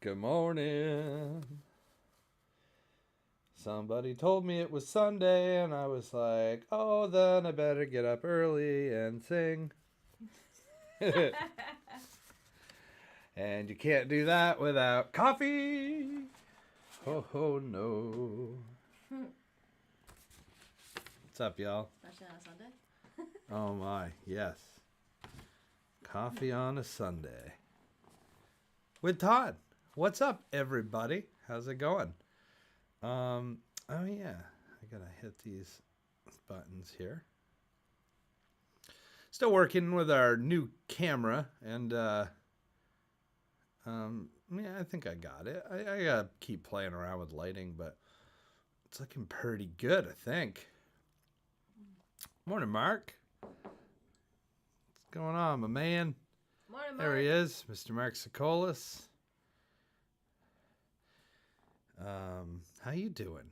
Good morning. Somebody told me it was Sunday, and I was like, oh, then I better get up early and sing. And you can't do that without coffee. Oh, no. What's up, y'all? Especially on a Sunday. Oh, my, yes. Coffee on a Sunday. With Todd. What's up, everybody? How's it going? Oh, yeah. I gotta hit these buttons here. Still working with our new camera, and yeah, I think I got it. I gotta keep playing around with lighting, but it's looking pretty good, I think. Morning, Mark. What's going on, my man? Morning, Mark. There he is, Mr. Mark Sokolis. How you doing?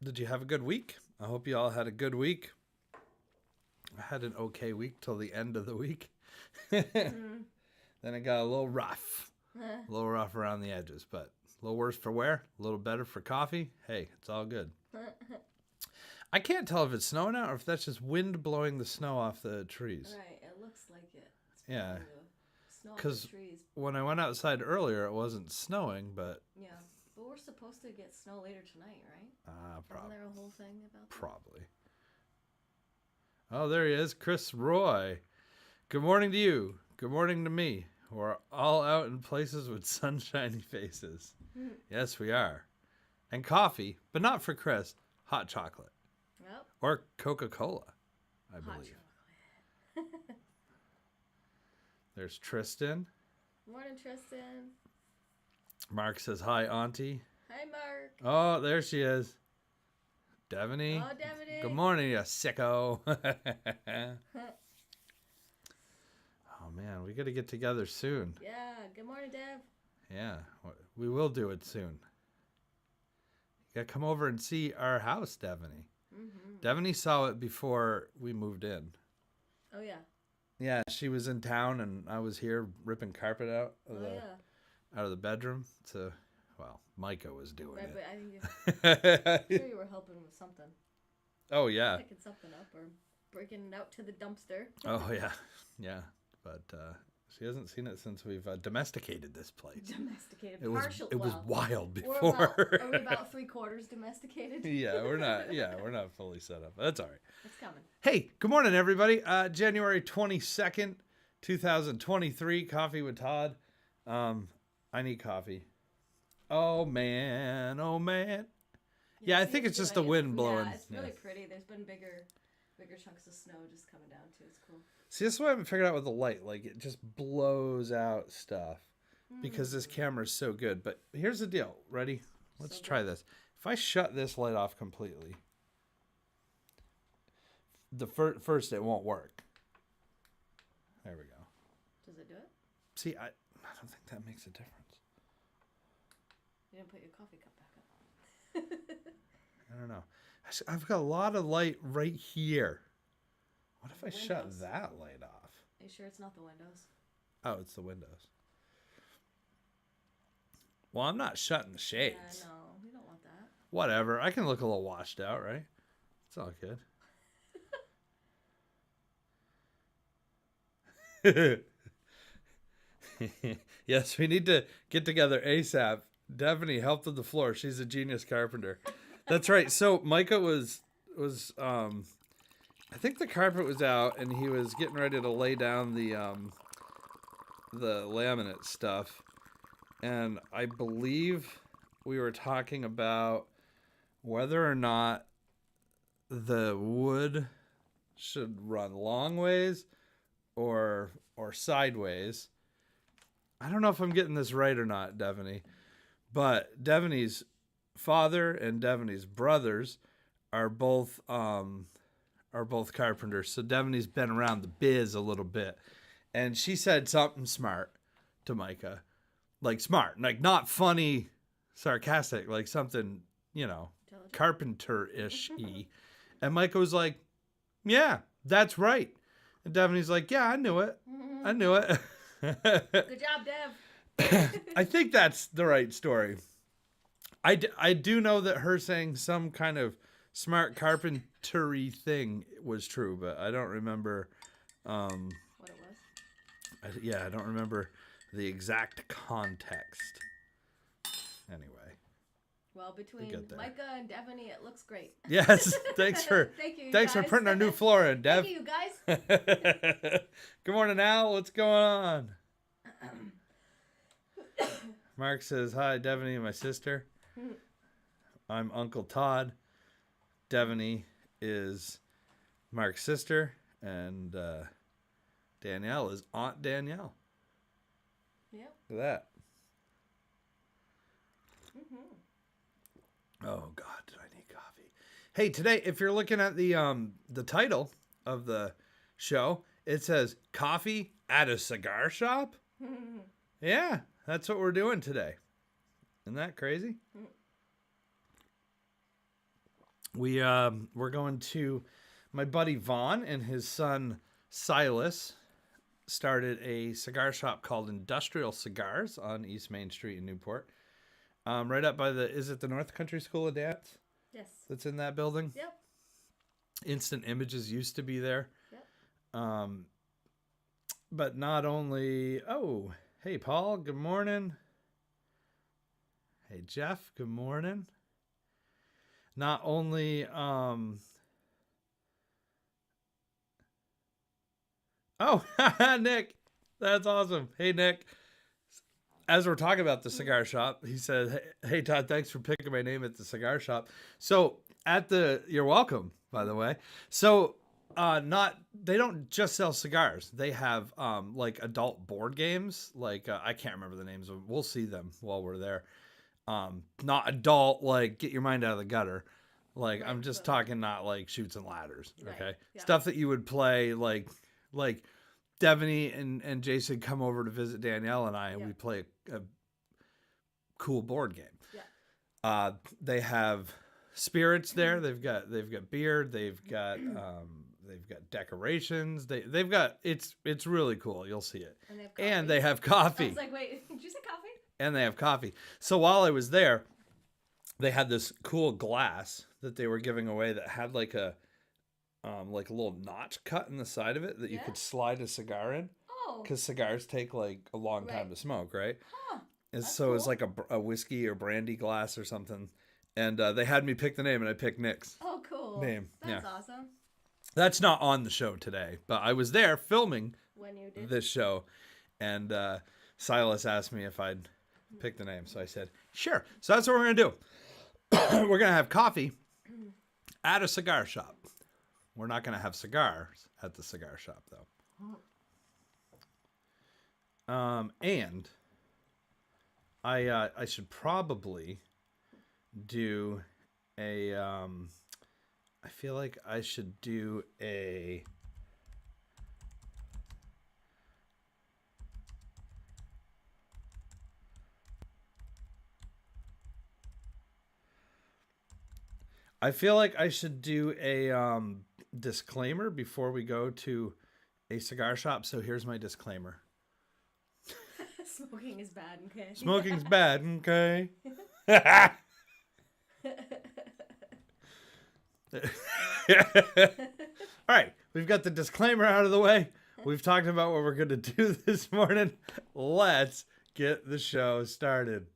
Did you have a good week? I hope you all had a good week. I had an okay week till the end of the week. Then it got a little rough. A little rough around the edges, but a little worse for wear, a little better for coffee. Hey, it's all good. I can't tell if it's snowing out or if that's just wind blowing the snow off the trees. Right, it looks like it. It's Yeah. Snow off Because the trees. when I went outside earlier, it wasn't snowing, but... Yeah, but we're supposed to get snow later tonight, right? Probably. Isn't there a whole thing about that? Probably. Oh, there he is, Chris Roy. Good morning to you. Good morning to me. We're all out in places with sunshiny faces. Yes, we are. And coffee, but not for Chris. Hot chocolate. Yep. Or Coca-Cola, I Hot believe. chocolate. There's Tristan. Morning, Tristan. Mark says, hi, Auntie. Hi, Mark. Oh, there she is. Devaney. Oh, Devaney. Good morning, you sicko. Oh, man, we got to get together soon. Yeah, good morning, Dev. Yeah, we will do it soon. You got to come over and see our house, Devaney. Devaney saw it before we moved in. Oh, yeah. Yeah, she was in town, and I was here ripping carpet out of the bedroom. So, well, Micah was doing Right, it. but I think I'm sure you were helping with something. Oh, yeah. Picking something up or breaking it out to the dumpster. Oh, yeah. Yeah. But she hasn't seen it since we've domesticated this place. Domesticated. It was wild We're before. are we about 3/4 domesticated? Yeah, we're not fully set up. That's all right. It's coming. Hey, good morning, everybody. January 22nd, 2023. Coffee with Todd. I need coffee. Oh, man. Oh, man. Yeah, I think it's just the wind blowing. Yeah, it's really pretty. There's been bigger chunks of snow just coming down, too. It's cool. See, this is what I haven't figured out with the light. Like, it just blows out stuff because this camera is so good. But here's the deal. Ready? Let's try this. If I shut this light off completely, the first it won't work. There we go. Does it do it? See, I don't think that makes a difference. You didn't put your coffee cup back up. I don't know. I've got a lot of light right here. What if I shut that light off? Are you sure it's not the windows? Oh, it's the windows. Well, I'm not shutting the shades. Yeah, no, we don't want that. Whatever. I can look a little washed out, right? It's all good. Yes, we need to get together ASAP. Devaney helped with the floor. She's a genius carpenter. That's right. So Micah was I think the carpet was out, and he was getting ready to lay down the laminate stuff, and I believe we were talking about whether or not the wood should run long ways or sideways. I don't know if I'm getting this right or not, Devaney, but Devaney's father and Devaney's brothers are both carpenters. So Devaney's been around the biz a little bit. And she said something smart to Micah. Like smart. Like not funny, sarcastic. Like something, carpenter-ish-y. And Micah was like, yeah, that's right. And Devaney's like, yeah, I knew it. I knew it. Good job, Dev. I think that's the right story. I do know that her saying some kind of smart carpentry thing was true, but I don't remember. What it was? I don't remember the exact context. Anyway. Well, between Micah and Devaney, it looks great. Yes, thanks for Thanks for putting our new floor in, Dev. Thank you, guys. Good morning, Al. What's going on? Mark says, hi, Devaney and my sister. I'm Uncle Todd. Devaney is Mark's sister, and Danielle is Aunt Danielle. Yep. Look at that. Oh, God, did I need coffee? Hey, today, if you're looking at the title of the show, it says, Coffee at a Cigar Shop? Yeah, that's what we're doing today. Isn't that crazy? We're going to my buddy Vaughn and his son Silas started a cigar shop called Industrial Cigars on East Main Street in Newport. Right up by is it the North Country School of Dance? Yes. That's in that building? Yep. Instant Images used to be there. Yep. But not only, hey Paul, good morning. Hey Jeff, good morning. Not only, Nick, that's awesome. Hey Nick, as we're talking about the cigar shop, he said, hey Todd, thanks for picking my name at the cigar shop. So you're welcome, by the way. So, they don't just sell cigars. They have, like adult board games. Like, I can't remember the names of them. We'll see them while we're there. Not adult, like get your mind out of the gutter. Like, right, I'm just talking not like Chutes and Ladders. Okay. Right, yeah. Stuff that you would play like Devaney and Jason come over to visit Danielle and I, and we play a cool board game. Yeah. They have spirits there. They've got beer. They've got decorations. They've got it's really cool. You'll see it. And they have coffee. I was like, wait, did you say coffee? And they have coffee. So while I was there, they had this cool glass that they were giving away that had like a little notch cut in the side of it that you could slide a cigar in. Oh. Because cigars take like a long time to smoke, right? Huh. And so cool. It's like a whiskey or brandy glass or something. And they had me pick the name, and I picked Nick's. Oh, cool. Name. That's awesome. That's not on the show today, but I was there filming when you did this show, and Silas asked me if I'd pick the name, so I said, sure. So that's what we're going to do. We're going to have coffee at a cigar shop. We're not going to have cigars at the cigar shop, though. And I should probably do a... I feel like I should do a... disclaimer before we go to a cigar shop. So here's my disclaimer. Smoking is bad, okay? Smoking's bad, okay? All right, we've got the disclaimer out of the way. We've talked about what we're going to do this morning. Let's get the show started.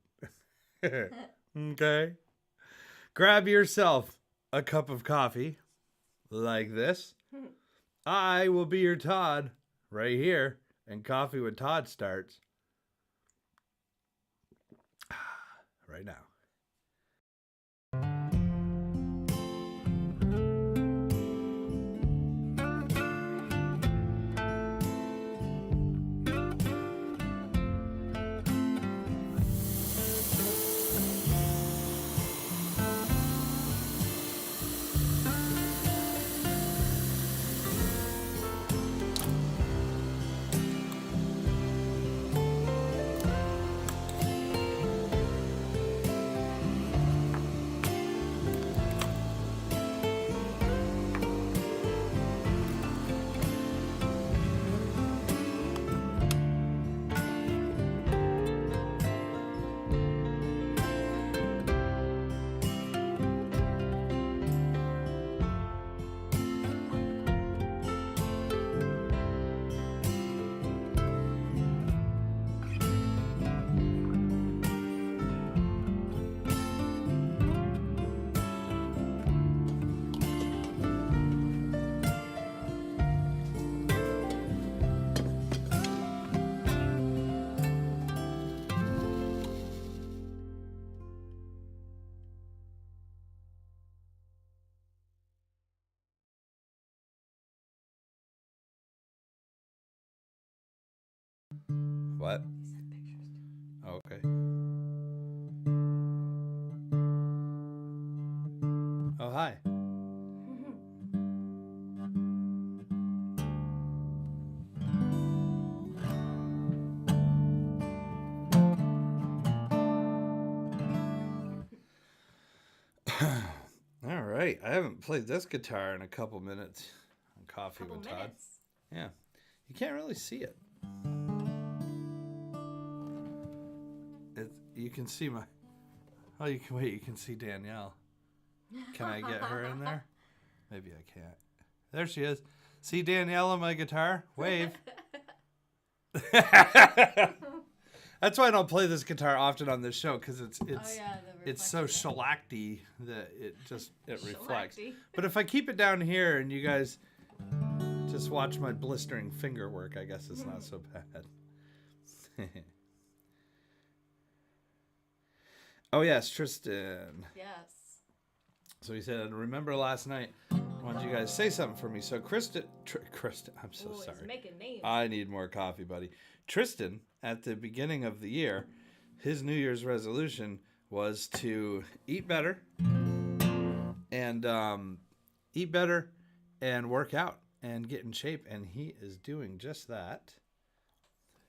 Okay? Grab yourself a cup of coffee like this. I will be your Todd right here, and Coffee with Todd starts right now. What? He said pictures. Oh, okay. Oh, hi. All right. I haven't played this guitar in a couple minutes on Coffee Couple with Todd. minutes. Yeah. You can't really see it. You can see my... Oh, you can wait. You can see Danielle. Can I get her in there? Maybe I can't. There she is. See Danielle on my guitar? Wave. That's why I don't play this guitar often on this show, because it's so shellacked-y that it reflects. But if I keep it down here and you guys just watch my blistering finger work, I guess it's not so bad. Oh yes, Tristan. Yes. So he said, remember last night, I wanted you guys to say something for me. So Kristen, I'm so sorry. He's making names. I need more coffee, buddy. Tristan, at the beginning of the year, his New Year's resolution was to eat better and work out and get in shape, and he is doing just that.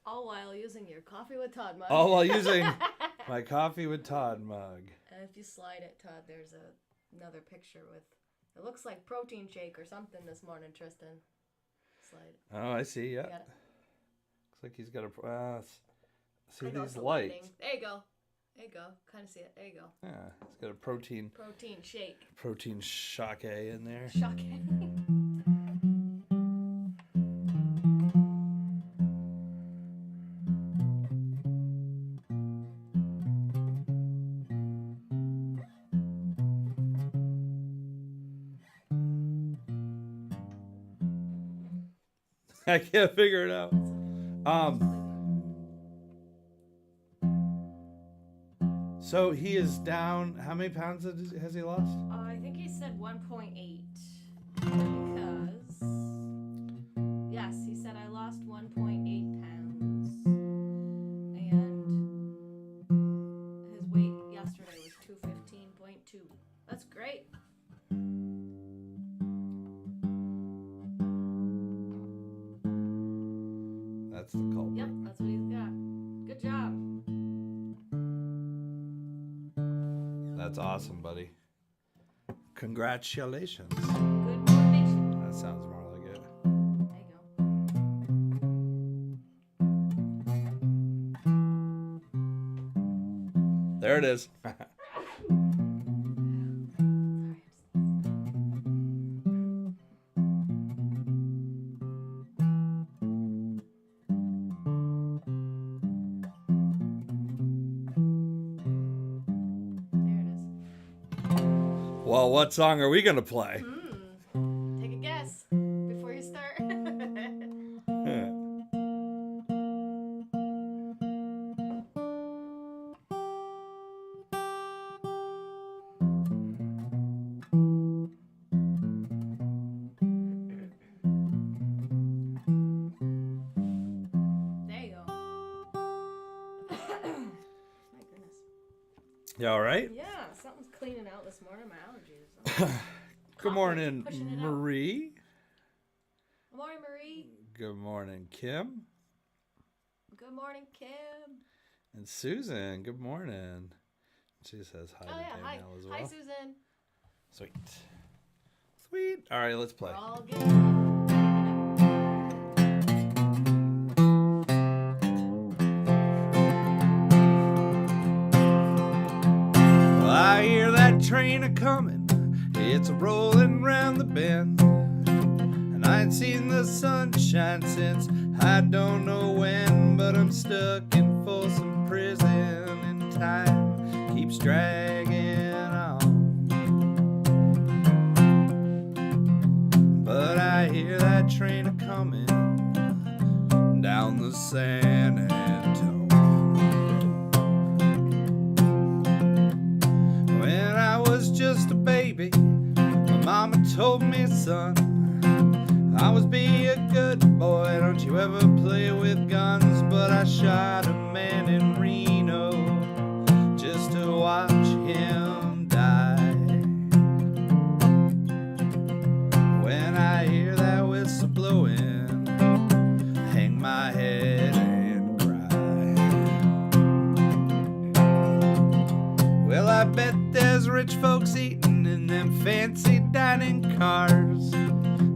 All while using your Coffee with Todd mug. All while using my Coffee with Todd mug. And if you slide it, Todd, there's another picture with, it looks like protein shake or something this morning, Tristan. Slide it. Oh, I see. Yeah. Got it? Looks like he's got a. See I know, these it's lights. lighting. There you go. There you go. Kind of see it. There you go. Yeah, he's got a protein shake. Protein shake in there. Shocking. I can't figure it out. So he is down. How many pounds has he lost? I think he said 1.8 because yes, he said I lost 1.8 pounds, and his weight yesterday was 215.2. That's great. That's the culprit. Yep, that's what he's got. Good job. That's awesome, buddy. Congratulations. Good motivation. That sounds more like it. There you go. There it is. Well, what song are we going to play? Take a guess before you start. There you go. My goodness. You all right? Yeah, something's cleaning out this morning. My allergies. Good morning, pushing it out. Marie. Good morning, Marie. Good morning, Kim. Good morning, Kim. And Susan, good morning. She says hi Oh to yeah, hi. Danielle as well. Hi, Susan. Sweet. Sweet. All right, let's play. We're all good. Well, I hear that train a coming. It's a rolling round the bend. And I ain't seen the sunshine since I don't know when. But I'm stuck in Folsom Prison and time keeps dragging on. But I hear that train a coming down the San Antonio. When I was just a baby, my mama told me, son, I was be a good boy, don't you ever play with guns. But I shot a man in Reno just to watch him die. When I hear that whistle blowing, hang my head and cry. Well, I bet there's rich folks eating in them fancy dining cars.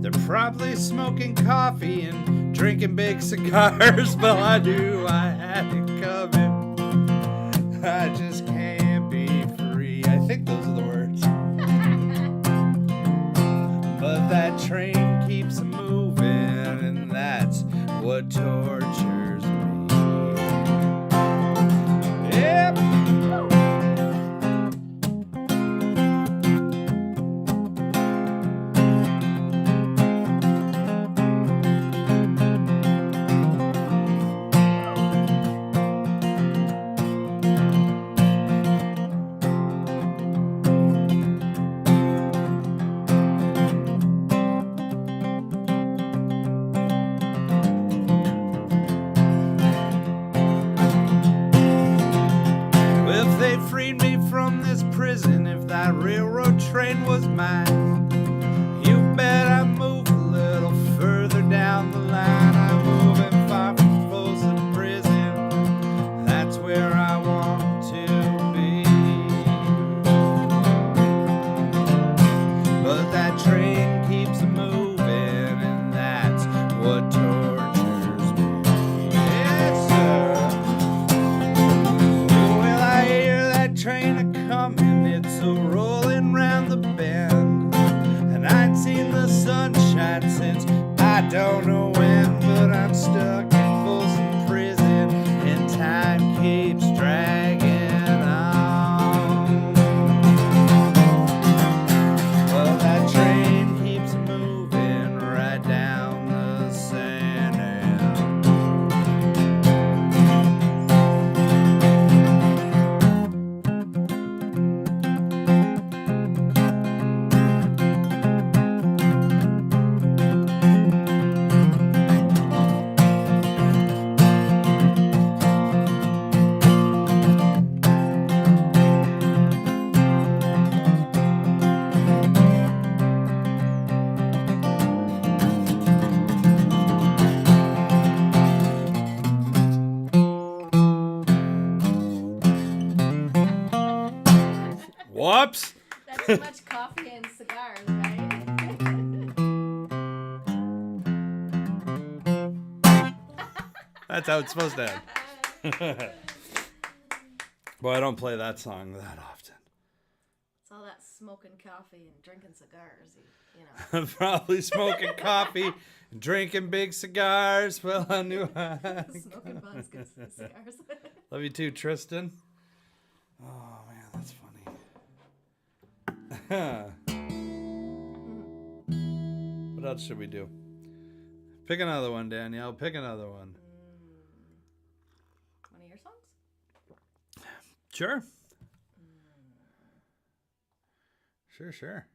They're probably smoking coffee and drinking big cigars. Well, I knew I had it coming. I just can't be free. I think those are the words. But that train keeps moving, and that's what tortures me. Yep. Freed me from this prison, if that railroad train was mine, you bet I move a little further down the line. I'm moving far from Folsom Prison, that's where I want to be. But that train keeps moving, and that's what tortures me. Yes, sir. Train a-comin', it's a-rollin' round the bend, and I'd seen the sunshine since I don't know when, but I'm stuck in Folsom Prison, and time keeps dragging on. Well, that train keeps moving right down the San Am. Whoops! That's too much coffee and cigars, right? That's how it's supposed to end. Boy, I don't play that song that often. It's all that smoking coffee and drinking cigars, you know. I'm probably smoking coffee and drinking big cigars. Well, I knew Smoking buns, good cigars. Love you too, Tristan. Oh, man, that's funny. What else should we do? Pick another one, Danielle. Pick another one. One of your songs? Sure. Sure.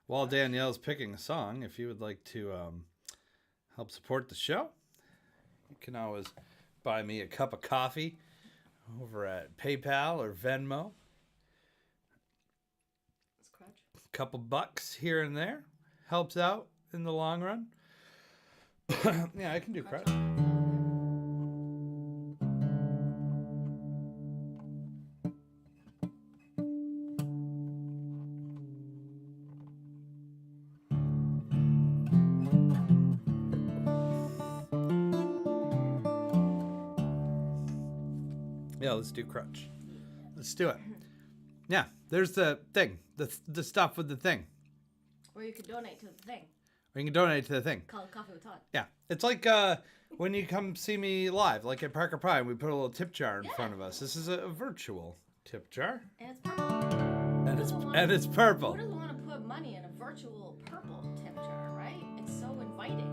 While Danielle's picking a song, if you would like to help support the show, you can always buy me a cup of coffee over at PayPal or Venmo. Couple bucks here and there helps out in the long run. Yeah, I can do credit. Yeah, let's do crutch. Let's do it. Yeah, there's the thing, the stuff with the thing. Or you could donate to the thing. Or you can donate to the thing. Called Coffee with Todd. Yeah, it's like when you come see me live, like at Parker Prime, we put a little tip jar in front of us. This is a virtual tip jar. And it's purple. And it's purple. Who doesn't want to put money in a virtual purple tip jar, right? It's so inviting.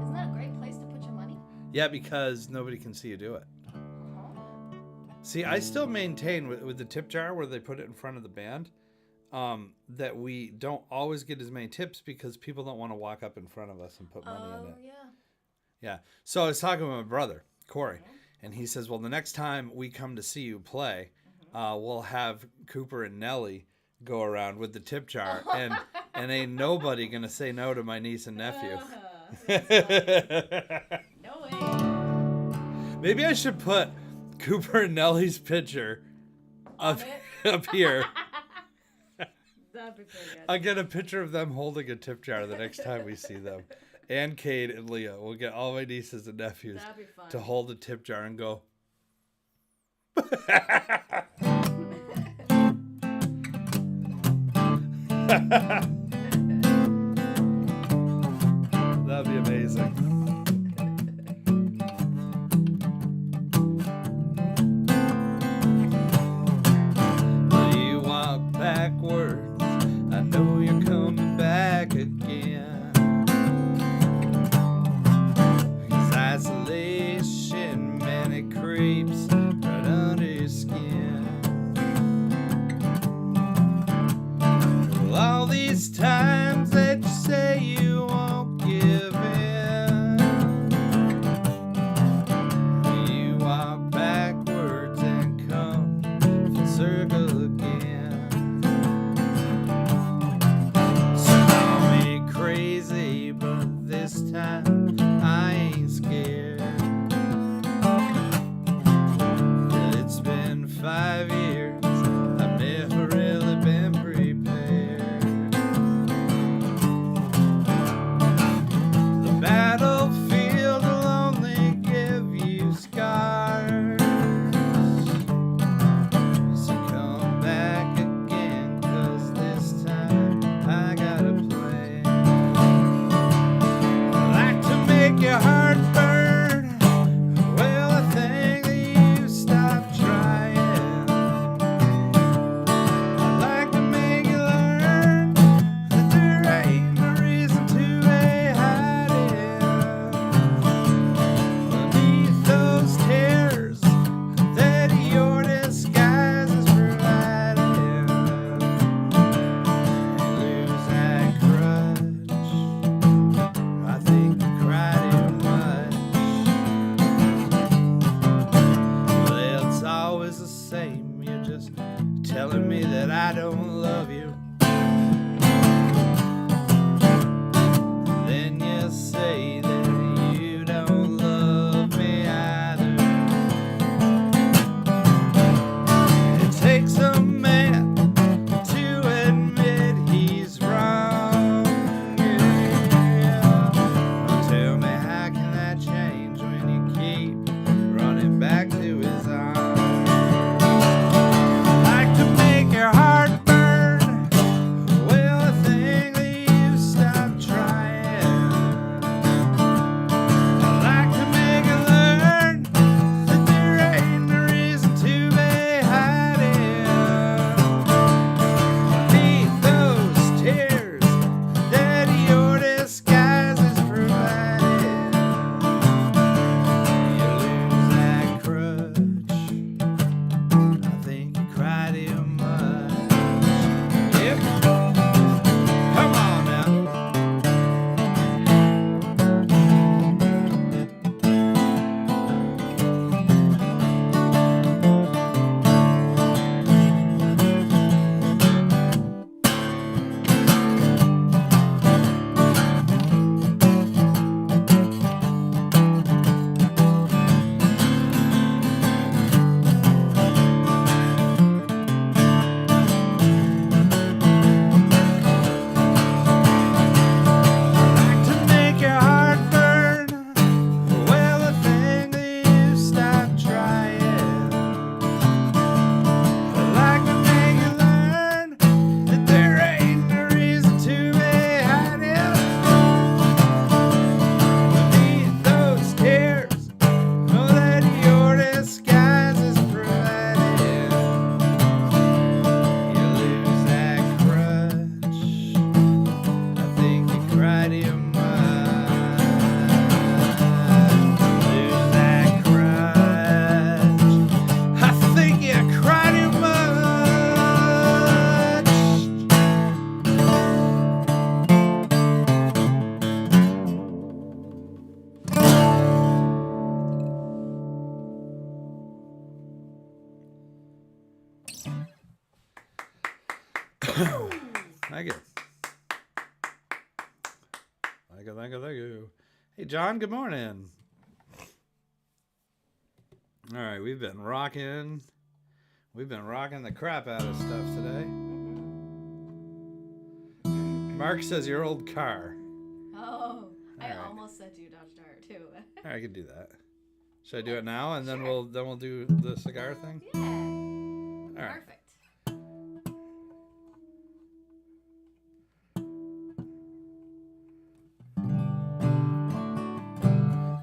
Isn't that a great place to put your money? Yeah, because nobody can see you do it. See, I still maintain with the tip jar where they put it in front of the band, that we don't always get as many tips because people don't want to walk up in front of us and put money in it. Yeah. Yeah. So I was talking with my brother, Corey, And he says, well, the next time we come to see you play, we'll have Cooper and Nellie go around with the tip jar. And ain't nobody going to say no to my niece and nephew. No way. Maybe I should put Cooper and Nellie's picture up here. That'd be pretty good. I'll get a picture of them holding a tip jar the next time we see them. And Cade and Leah. We'll get all my nieces and nephews to hold a tip jar and go. That'd be amazing. Well, you walk backwards. I know you're coming back again. 'Cause isolation, man, it creeps right under your skin. Well, all these times that you say you won't give in, you walk backwards and come full circle again. So call me crazy, but this time I ain't scared. It's been 5 years, I've never really been prepared. The battlefield will only give you scars. So come back again, 'cause this time I got a plan. I like to make your heart burn. Well, I think that you stopped trying. I'd like to make you learn that there ain't no reason to be hiding beneath those tears that your disguise is providing. You lose that grudge. I think you cried too much. Well, it's always the same. You're just telling me that I don't love you. Then you say that you don't love me either. It takes a man to admit he's wrong. Yeah. Tell me, how can that change when you keep running back to his arms? Like to make your heart burn. Thank you. Thank you. Hey, John, good morning. All right, we've been rocking the crap out of stuff today. Mark says your old car. Oh, I almost said you Dodge Dart too. All right, I can do that. Should I do it now, and then we'll do the cigar thing? Yeah. All right. Perfect.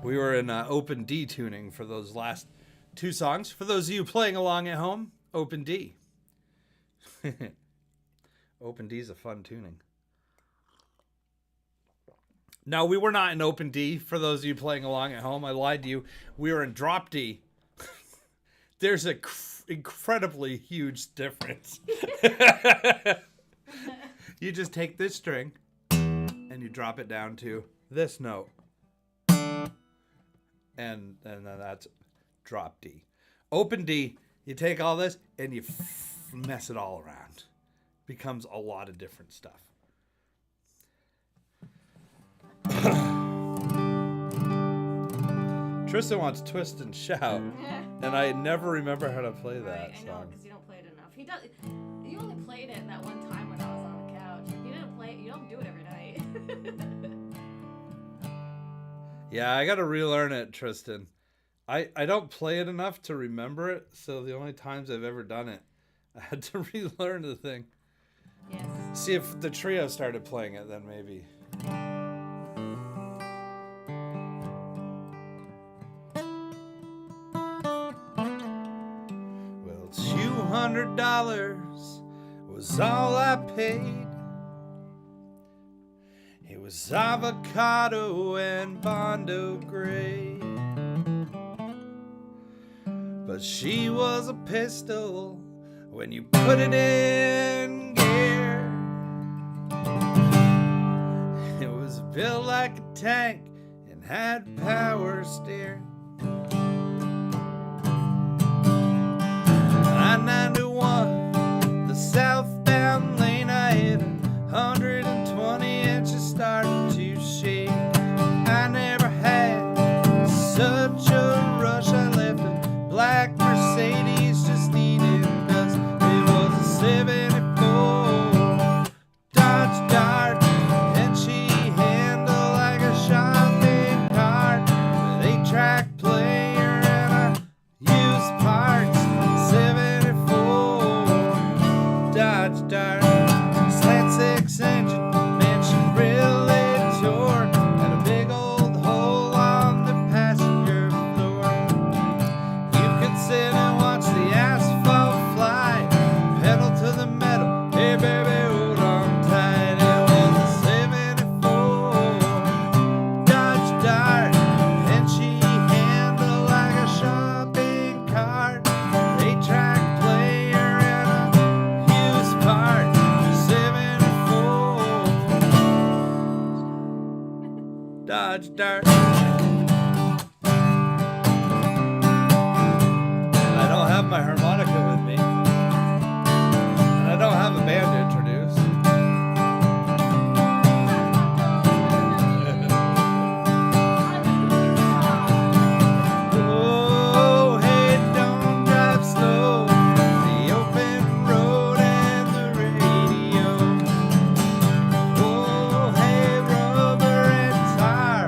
We were in open D tuning for those last two songs. For those of you playing along at home, open D. Open D is a fun tuning. No, we were not in open D. For those of you playing along at home, I lied to you. We were in drop D. There's a incredibly huge difference. You just take this string and you drop it down to this note. And then that's drop D. Open D, you take all this and you mess it all around. Becomes a lot of different stuff. Tristan wants Twist and Shout, and I never remember how to play that I song. know, because you don't play it enough. He does. You only played it that one time when I was on the couch. You didn't play it. You don't do it every night. Yeah, I gotta relearn it, Tristan. I don't play it enough to remember it, so the only times I've ever done it, I had to relearn the thing. Yes. See if the trio started playing it, then maybe. Well, $200 was all I paid. It was avocado and Bondo Gray. But she was a pistol when you put it in gear. It was built like a tank and had power steering. 991, the southbound lane, I hit 120 inches starting to shake. I never had such a rush. I left a black Mercedes just needing dust. It was a 74 Dodge Dart, and she handled like a shopping cart with 8-track player and a used parts. 74 Dodge Dart, slant 6 engine, mansion really torque, and a big old hole on the passenger floor. You could sit and watch the asphalt fly, pedal to the metal, hey baby, hold on tight. It was a 74 Dodge Dart, and she handled like a shopping cart. 8-track player and a used part. 74 Dodge Dart. I don't have my harmonica with me. And I don't have a band to introduce. Oh, hey, don't drive slow. The open road and the radio. Oh, hey, rubber and tire.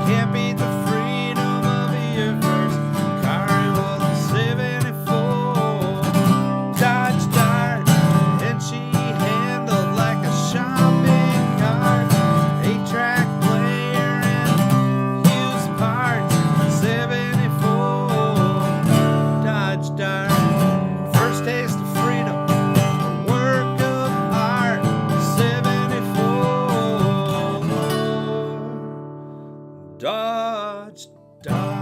Can't beat the freedom of your first car. It was a 74 Dodge Dart, and she handled like a shopping cart. 8-track player and used parts. 74 Dodge Dart. First taste of freedom, a work of art. 74 Dodge Dart.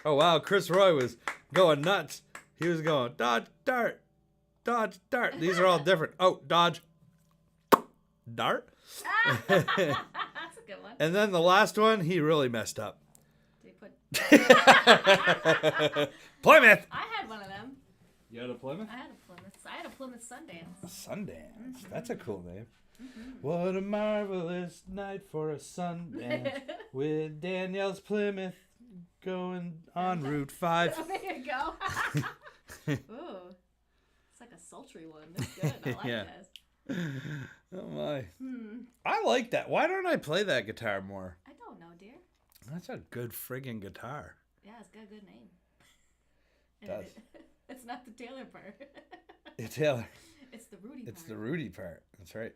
Oh wow, Chris Roy was going nuts. He was going Dodge Dart, Dodge Dart. These are all different. Oh, Dodge Dart. That's a good one. And then the last one, he really messed up. Did he put Plymouth. I had one of them. You had a Plymouth? I had a Plymouth Sundance. Sundance. That's a cool name. What a marvelous night for a Sundance with Danielle's Plymouth going on Route 5. There you go. Ooh. It's like a sultry one. That's good. I like Yeah. this. Oh my. I like that. Why don't I play that guitar more? I don't know, dear. That's a good friggin' guitar. Yeah, it's got a good name. It does. It's not the Taylor part. Taylor. It's the Rudy part. It's the Rudy part. That's right.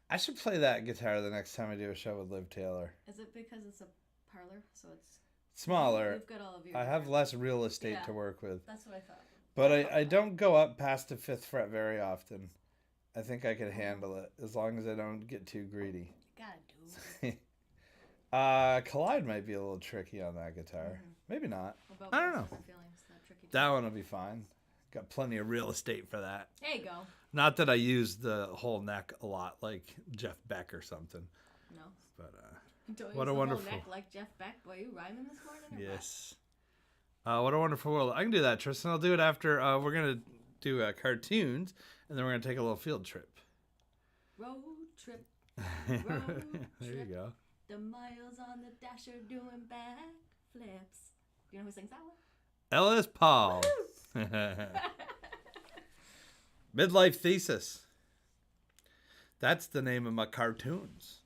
I should play that guitar the next time I do a show with Liv Taylor. Is it because it's a parlor, so it's smaller? You've got all of your I have less real estate to work with. That's what I thought. But I don't go up past the 5th fret very often. I think I could handle it as long as I don't get too greedy. You gotta do it. Collide might be a little tricky on that guitar. Maybe not. I don't know. Tricky that one will be fine. Got plenty of real estate for that. There you go. Not that I use the whole neck a lot like Jeff Beck or something. No. But don't what use a the wondrul whole neck like Jeff Beck. Boy, you rhyming this morning? Yes. What a wonderful world. I can do that, Tristan. I'll do it after we're going to do cartoons, and then we're going to take a little field trip. Road trip. There you go. The miles on the dasher doing back flips. You know who sings that one? Ellis Paul. Midlife Thesis. That's the name of my cartoons.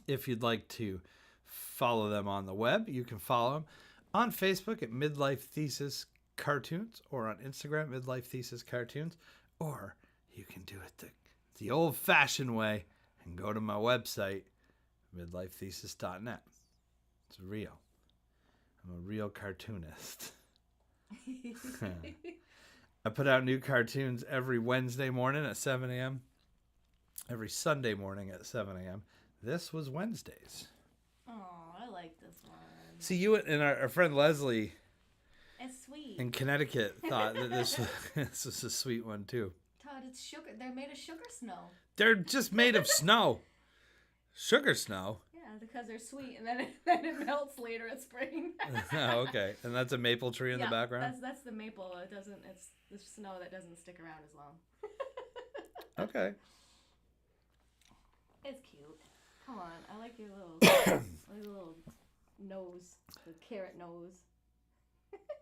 If you'd like to follow them on the web, you can follow them on Facebook at Midlife Thesis Cartoons, or on Instagram, Midlife Thesis Cartoons, or you can do it the old-fashioned way and go to my website, midlifethesis.net. It's real. I'm a real cartoonist. I put out new cartoons every Wednesday morning at 7 a.m., every Sunday morning at 7 a.m. This was Wednesdays. Oh, I like this one. See, you and our friend Leslie it's sweet. in Connecticut thought that this was a sweet one, too. Todd, it's sugar. They're made of sugar snow. They're just made of snow. Sugar snow? Yeah, because they're sweet, and then it melts later in spring. Oh, okay. And that's a maple tree in the background? That's the maple. It's the snow that doesn't stick around as long. Okay. It's cute. Come on, I like your little nose, the carrot nose.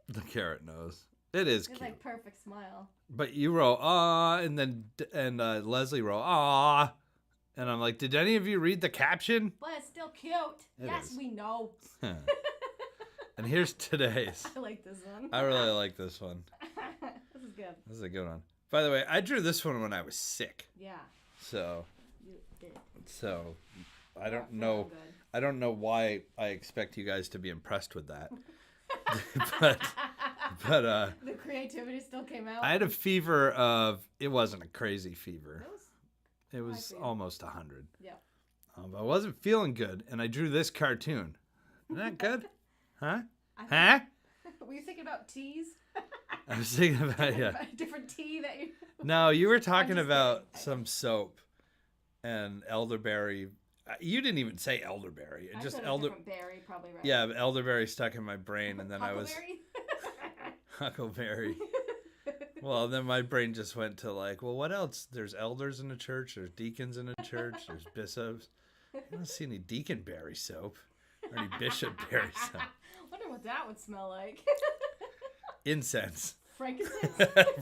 The carrot nose. It is cute. It's like perfect smile. But you wrote, and Leslie wrote, ah. And I'm like, did any of you read the caption? But it's still cute. It is. We know. And here's today's. I like this one. I really like this one. This is good. This is a good one. By the way, I drew this one when I was sick. Yeah. So. You did. So, I don't know. I don't know why I expect you guys to be impressed with that. but the creativity still came out. I had a fever of. It wasn't a crazy fever. It was almost 100. Yeah. But I wasn't feeling good, and I drew this cartoon. Isn't that good? Huh? Huh? Were you thinking about teas? I was thinking about a different tea that you. No, you were talking about some soap and elderberry. You didn't even say elderberry. I just said berry, probably right. Yeah, elderberry stuck in my brain, and then I was Huckleberry. Well, then my brain just went to like, well, what else? There's elders in the church. There's deacons in the church. There's bishops. I don't see any deaconberry soap or any bishopberry soap. Wonder what that would smell like. Incense. Frankincense.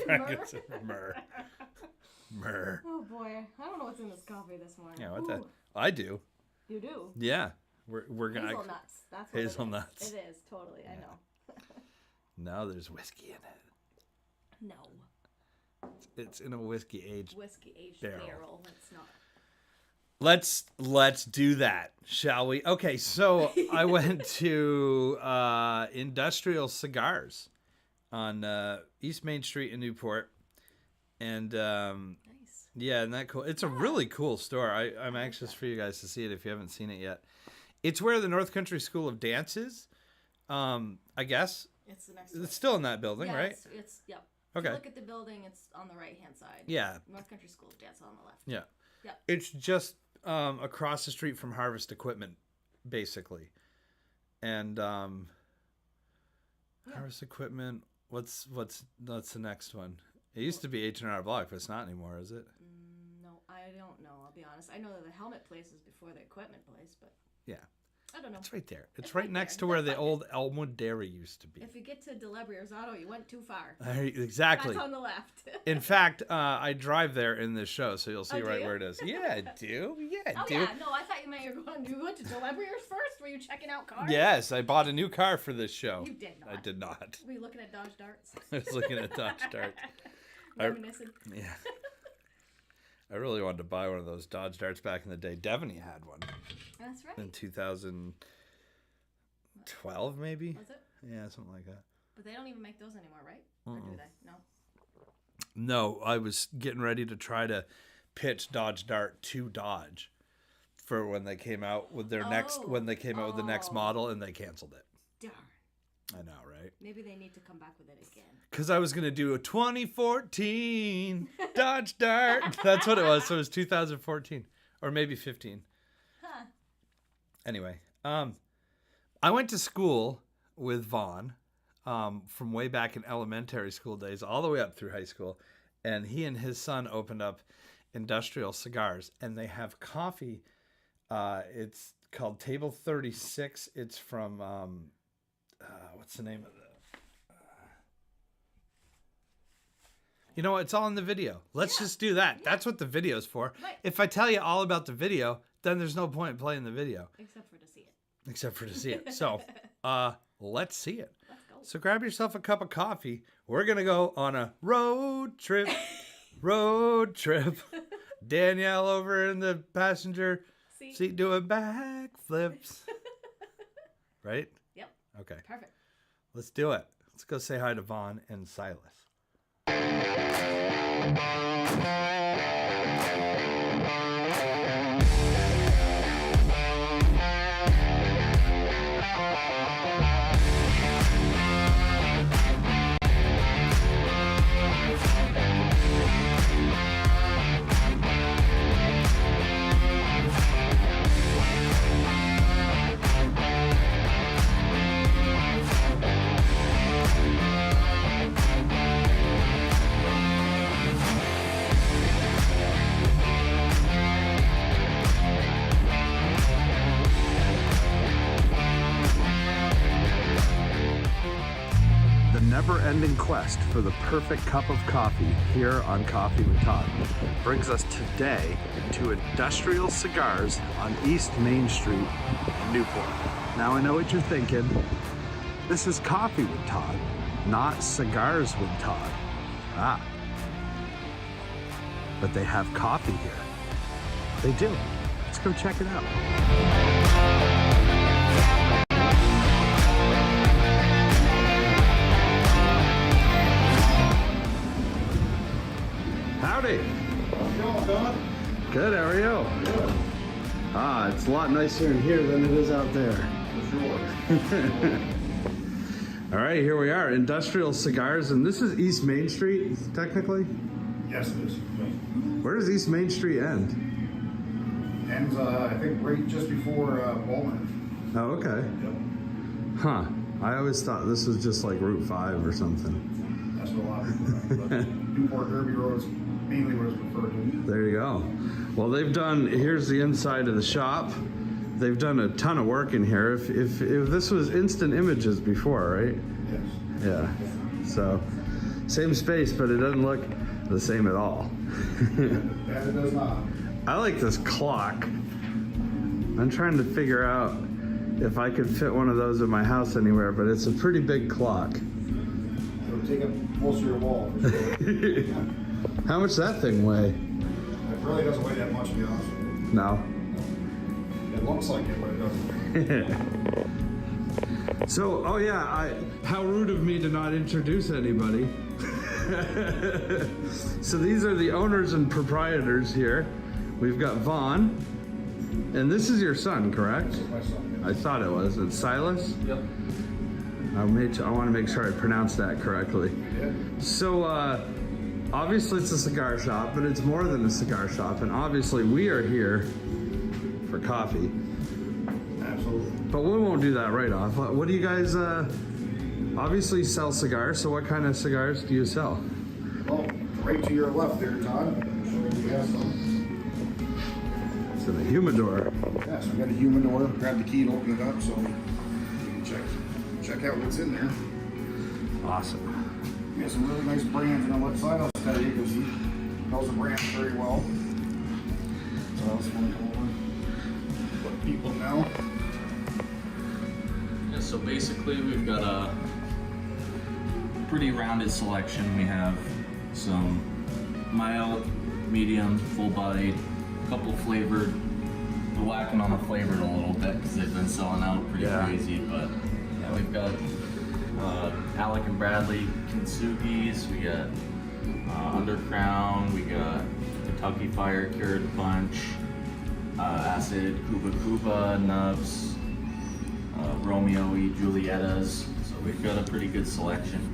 Frankincense. Myrrh. Oh boy, I don't know what's in this coffee this morning. Yeah, what the? I do. You do. Yeah, we're gonna hazelnuts. That's what hazelnuts. It is totally. Yeah. I know. Now there's whiskey in it. No. It's in a whiskey aged barrel. It's not. Let's do that, shall we? Okay, so I went to Industrial Cigars on East Main Street in Newport, and nice. Yeah, isn't that cool? It's a really cool store. I'm anxious for you guys to see it if you haven't seen it yet. It's where the North Country School of Dance is, I guess. It's the next. It's still in that building, right? It's yep. Okay. If you look at the building, it's on the right-hand side. Yeah. North Country School of Dance on the left. Yeah. Yep. It's just across the street from Harvest Equipment, basically. And harvest equipment. What's the next one? It used to be H&R Block, but it's not anymore, is it? No, I don't know. I'll be honest. I know that the helmet place is before the equipment place, but Yeah. I don't know. It's right there. It's right next to where the old Elmwood Dairy used to be. If you get to Delebrier's Auto, you went too far. Exactly. That's on the left. In fact, I drive there in this show, so you'll see do right you? where it is. Yeah, I do. Yeah, I do. Yeah. No, I thought you meant you went to Delebrier's first. Were you checking out cars? Yes, I bought a new car for this show. You did not. I did not. Were you looking at Dodge Darts? I was looking at Dodge Dart. Reminiscing. Yeah. I really wanted to buy one of those Dodge Darts back in the day. Devaney had one. That's right. In 2012, maybe? Was it? Yeah, something like that. But they don't even make those anymore, right? Or do they? No. No, I was getting ready to try to pitch Dodge Dart to Dodge for when they came out with their next with the next model, and they canceled it. Darn. I know, right? Maybe they need to come back with it again. Because I was going to do a 2014 Dodge Dart. That's what it was. So it was 2014 or maybe 15. Huh. Anyway, I went to school with Vaughn from way back in elementary school days all the way up through high school. And he and his son opened up Industrial Cigars. And they have coffee. It's called Table 36. It's from... what's the name of the... You know what? It's all in the video. Let's just do that. Yeah. That's what the video's for. Right. If I tell you all about the video, then there's no point in playing the video. Except for to see it. So, let's see it. Let's go. So grab yourself a cup of coffee. We're going to go on a road trip. Road trip. Danielle over in the passenger seat doing backflips. Right? Yep. Okay. Perfect. Let's do it. Let's go say hi to Vaughn and Silas. Never-ending quest for the perfect cup of coffee here on Coffee with Todd brings us today to Industrial Cigars on East Main Street in Newport. Now I know what you're thinking. This is Coffee with Todd, not Cigars with Todd. But they have coffee here. They do. Let's go check it out. Howdy. How's it going, Don? Good, how are you? Good. It's a lot nicer in here than it is out there. For sure. All right, here we are, Industrial Cigars, and this is East Main Street, technically? Yes, it is. Where does East Main Street end? Ends, I think, right just before Bowman. Oh, okay. Yep. Huh. I always thought this was just like Route 5 or something. That's what a lot of people think. But Newport Derby Road is mainly what it's referred to. There you go. Well, here's the inside of the shop. They've done a ton of work in here. If this was instant images before, right? Yes. Yeah. So, same space, but it doesn't look the same at all. That it does not. I like this clock. I'm trying to figure out if I could fit one of those in my house anywhere, but it's a pretty big clock. It'll take up most of your wall. For sure. How much that thing weigh? It really doesn't weigh that much, to be honest with you. No. It looks like it, but it doesn't. So, oh yeah, how rude of me to not introduce anybody. So these are the owners and proprietors here. We've got Vaughn, and this is your son, correct? This is my son. I thought it was. It's Silas? Yep. I want to make sure I pronounced that correctly. Yeah. So, obviously it's a cigar shop, but it's more than a cigar shop, and obviously we are here for coffee. Absolutely. But we won't do that right off. What do you guys, obviously sell cigars, so what kind of cigars do you sell? Oh, right to your left there, Todd. Show you we have some. It's in a humidor. Yeah, so we got a humidor. Grab the key and open it up so we can check out what's in there. Awesome. We got some really nice brands on the left side. I'll tell you because he knows the brand very well. So I also want to come over and let people know. Yeah, so basically we've got a pretty rounded selection. We have some mild, medium, full-bodied, a couple flavored. We're whacking on the flavored a little bit because they've been selling out pretty crazy. But yeah, we've got Alec and Bradley Kintsugis. We got Undercrown. We got Kentucky Fire Cured Punch, Acid, Cuba, Nubs, Romeo y Julietas. So we've got a pretty good selection.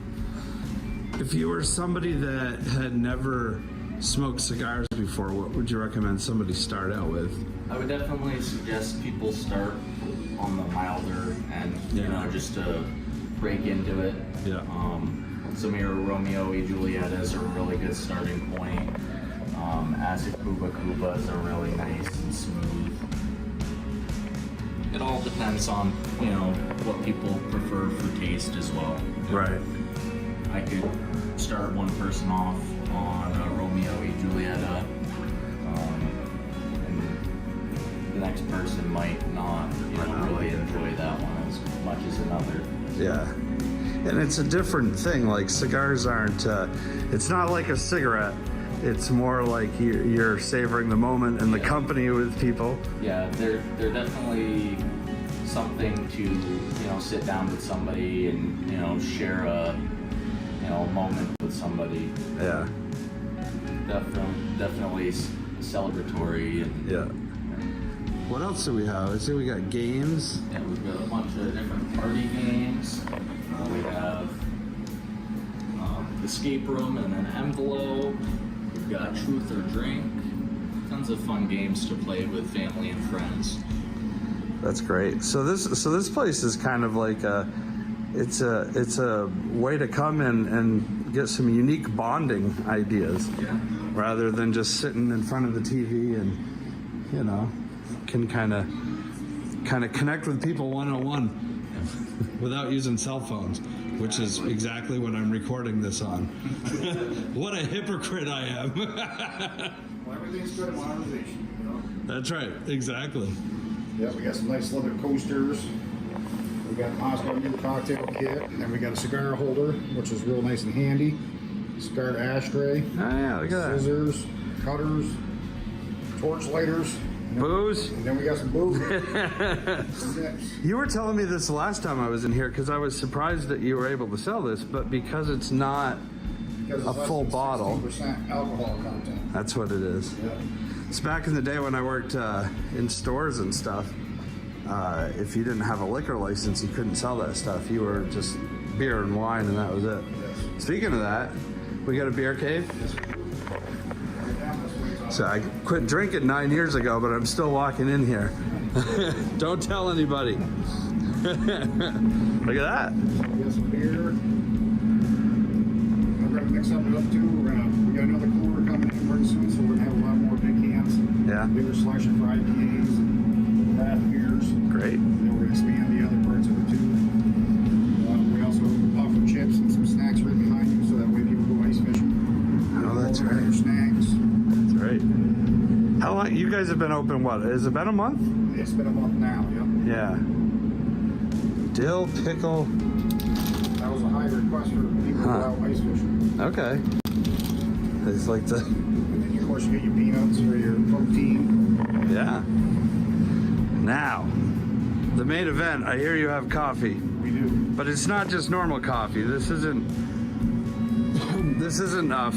If you were somebody that had never smoked cigars before, what would you recommend somebody start out with? I would definitely suggest people start on the milder end, you know, just to break into it. Yeah. Some of your Romeo y Julietas are a really good starting point. Acid Cubas are really nice and smooth. It all depends on, you know, what people prefer for taste as well. Right. I could start one person off on a Romeo y Julieta, and the next person might not, you know, really enjoy that one as much as another. Yeah. And it's a different thing. Like cigars aren't, it's not like a cigarette. It's more like you're savoring the moment and the company with people. Yeah, they're definitely something to, you know, sit down with somebody and, you know, share a, you know, moment with somebody. Yeah. Definitely celebratory. And, Yeah. What else do we have? I see we got games. yeah, we've got a bunch of different party games. We have escape room and then envelope. We've got truth or drink. Tons of fun games to play with family and friends. That's great. So this place is kind of like it's a way to come and get some unique bonding ideas, rather than just sitting in front of the TV and, you know, can kind of connect with people one-on-one without using cell phones, which is exactly what I'm recording this on. What a hypocrite I am. Well, everything's good in modernization, you know. That's right, exactly. Yeah, we got some nice leather coasters. We got Moscow Mule cocktail kit, and then we got a cigar holder, which is real nice and handy. Cigar ashtray. Oh yeah, look at that. Scissors, cutters, torch lighters. Booze. And then we got some booze. Some dips. You were telling me this last time I was in here because I was surprised that you were able to sell this, but because it's not Because it's a less full than bottle. 16% alcohol content. That's what it is. Yeah. It's back in the day when I worked in stores and stuff. If you didn't have a liquor license, you couldn't sell that stuff. You were just beer and wine, and that was it. Yes. Speaking of that, we got a beer cave. Right down this way, Tom. So I quit drinking 9 years ago, but I'm still walking in here. Don't tell anybody. Look at that. We got some beer. We're gonna mix up too. We got another cooler coming in pretty soon, so we're gonna have a lot more big cans. Yeah. Bigger selection for IPAs and craft beers. Great. And then we're gonna expand the other parts of it too. We also offer chips and some snacks right behind you, so that way people go ice fishing. Oh, that's Over right. their snacks. That's right. How long? You guys have been open, what? Has it been a month? It's been a month now, yep. Yeah. Dill, pickle. That was a high request for people to go out ice fishing. Okay. It's like the, And then, of course, you get your peanuts or your protein. yeah. Now, the main event, I hear you have coffee, We do. but it's not just normal coffee. This isn't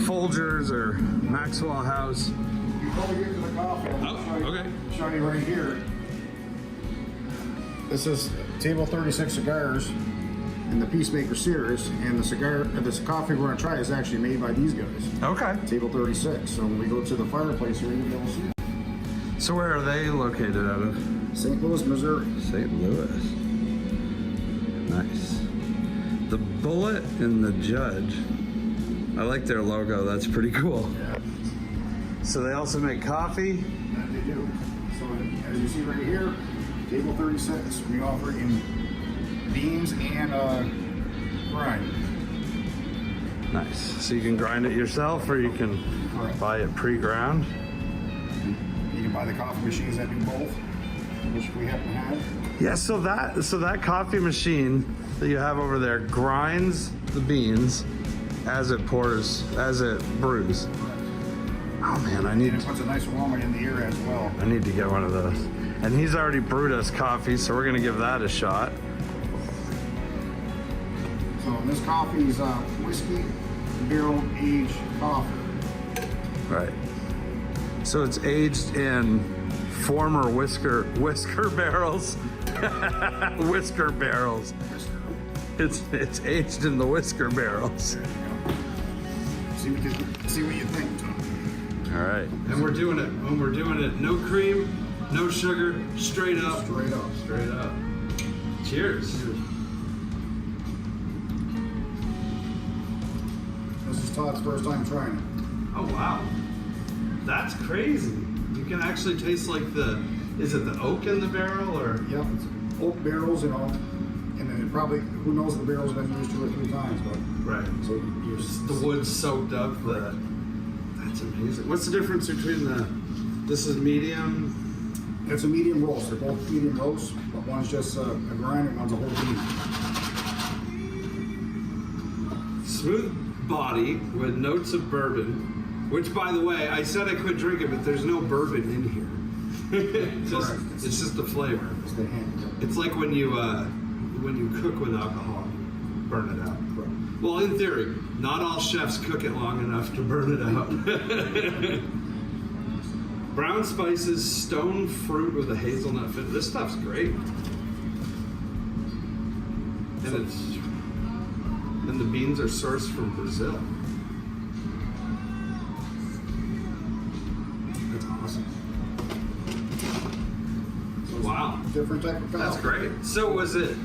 Folgers or Maxwell House. Before we get to the coffee, I'll show you right here. This is Table 36 Cigars in the Peacemaker series, and this coffee we're gonna try is actually made by these guys. Okay. Table 36. So when we go to the fireplace here, you'll be able to see it. So where are they located out of? St. Louis, Missouri. St. Louis. Nice. The Bullet and the Judge. I like their logo. That's pretty cool. Yeah, So they also make coffee. that they do. So as you see right here, table 36, we offer in beans and grind. Nice. So you can grind it yourself, or you can Correct. buy it pre-ground. You can buy the coffee machines that do both, which we happen to have. Yeah. So that coffee machine that you have over there grinds the beans as it brews. Oh man, I And need it puts a nice aroma in the ear as well. to get one of those. And he's already brewed us coffee, so we're gonna give that a shot. So this coffee is whiskey barrel aged coffee. Right. So it's aged in former whisker barrels. Whisker barrels. It's aged in the whisker barrels. There you go. See what you think, Tom. All right. And we're doing it. When we're doing it, no cream, no sugar, straight up. Straight up. Straight up. Cheers. This is Todd's first time trying it. Oh wow, that's crazy. You can actually taste like is it the oak in the barrel or? Yep, it's oak barrels, you know, and then it probably, who knows, the barrel's been used 2 or 3 times, but Right. so you're The wood soaked up. That's amazing. What's the difference between this is medium? It's a medium roast. They're both medium roasts, but one's just a grind and one's a whole bean. Smooth body with notes of bourbon. Which, by the way, I said I could drink it, but there's no bourbon in here. it's just the flavor. It's the hand. It's like when you cook with alcohol, you burn it out. Well, in theory, not all chefs cook it long enough to burn it out. Brown spices, stone fruit with a hazelnut fit. This stuff's great. And the beans are sourced from Brazil. That's awesome. Wow. Different type of coffee. That's great. So was it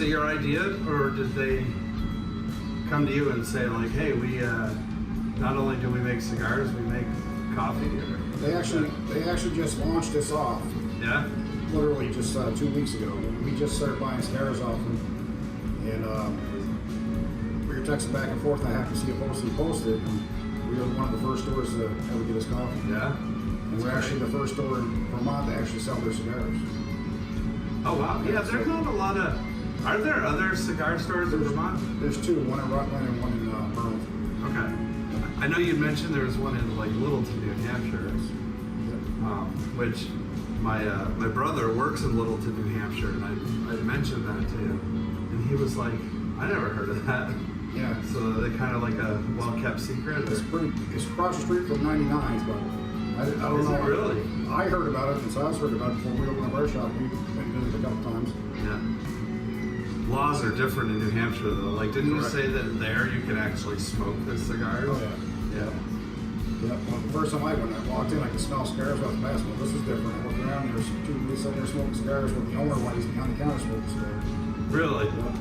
your idea, or did they come to you and say like, hey, we not only do we make cigars, we make coffee? Or, They actually just launched this off yeah. literally just 2 weeks ago. We just started buying cigars off them, and we were texting back and forth, and I happened to see a post he posted, and we were one of the first stores to ever get us coffee. Yeah. And we're actually the first store in Vermont to actually sell their cigars. Oh wow. Yeah. There's not a lot of. Are there other cigar stores in Vermont? There's 2, one in Rutland and one in Burlington. Okay. I know you mentioned there was one in like Littleton, New Hampshire, which my brother works in Littleton, New Hampshire, and I mentioned that to him, and he was like, I never heard of that. Yeah. So they're kind of like a well-kept secret. It's across the street from 99's, but I don't Is know. it really? I heard about it, and so I heard about it before we opened up our shop. We've been visited a couple times. Yeah. Laws are different in New Hampshire, though. Like, didn't you Correct. say that there you can actually smoke the cigars? Oh, yeah. Yeah. Yeah, well, the first time I walked in, I could smell cigars off the mask. Well, this is different. I looked around, there's 2 people sitting there smoking cigars with the owner while he's behind the counter smoking cigars. Really? Yeah.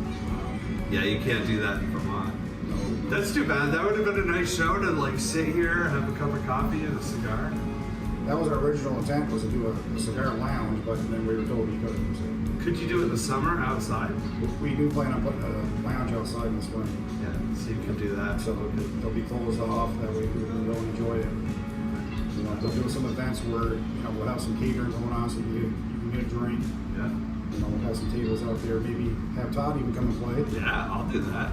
Yeah, you can't do that in Vermont. No. That's too bad. That would have been a nice show to like sit here, have a cup of coffee and a cigar. That was our original intent, was to do a cigar lounge, but then we were told we couldn't. So Could you do it in the summer outside? we do plan on putting a lounge outside in the spring. Yeah, so you could do that. So they'll be closed off, that way people can go and enjoy it. You know, they'll do some events where, you know, we'll have some catering going on so you can get a drink. Yeah. You know, we'll have some tables out there, maybe have Todd even come and play. Yeah, I'll do that.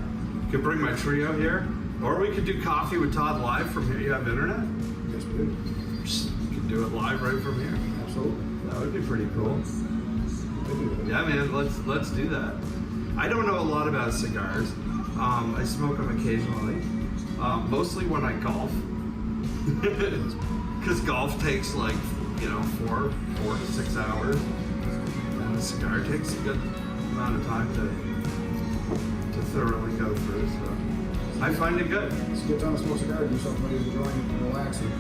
Could bring my trio here, or we could do coffee with Todd live from here. You have internet? Yes, we do. You could do it live right from here. Absolutely. That would be pretty cool. They do that. Yeah, man, let's do that. I don't know a lot about cigars. I smoke them occasionally, mostly when I golf, because golf takes like 4 to 6 hours, and a cigar takes a good amount of time to thoroughly go through. So I find it good. It's a good time to smoke a cigar, do something that you're enjoying and relaxing.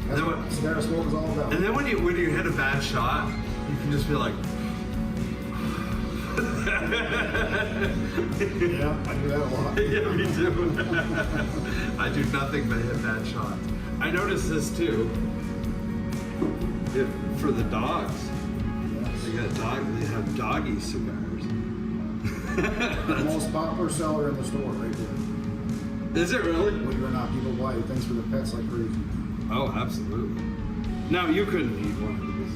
That's what cigar smoke is all about. And then when you hit a bad shot, you can just be like, Yeah, I do that a lot. yeah, me too. I do nothing but hit bad shots. I noticed this too. For the dogs, they got they have doggy cigars. The most popular seller in the store right there. Is it really? Believe it or not, people buy things for the pets like crazy. Oh, absolutely. Now you couldn't eat one of these.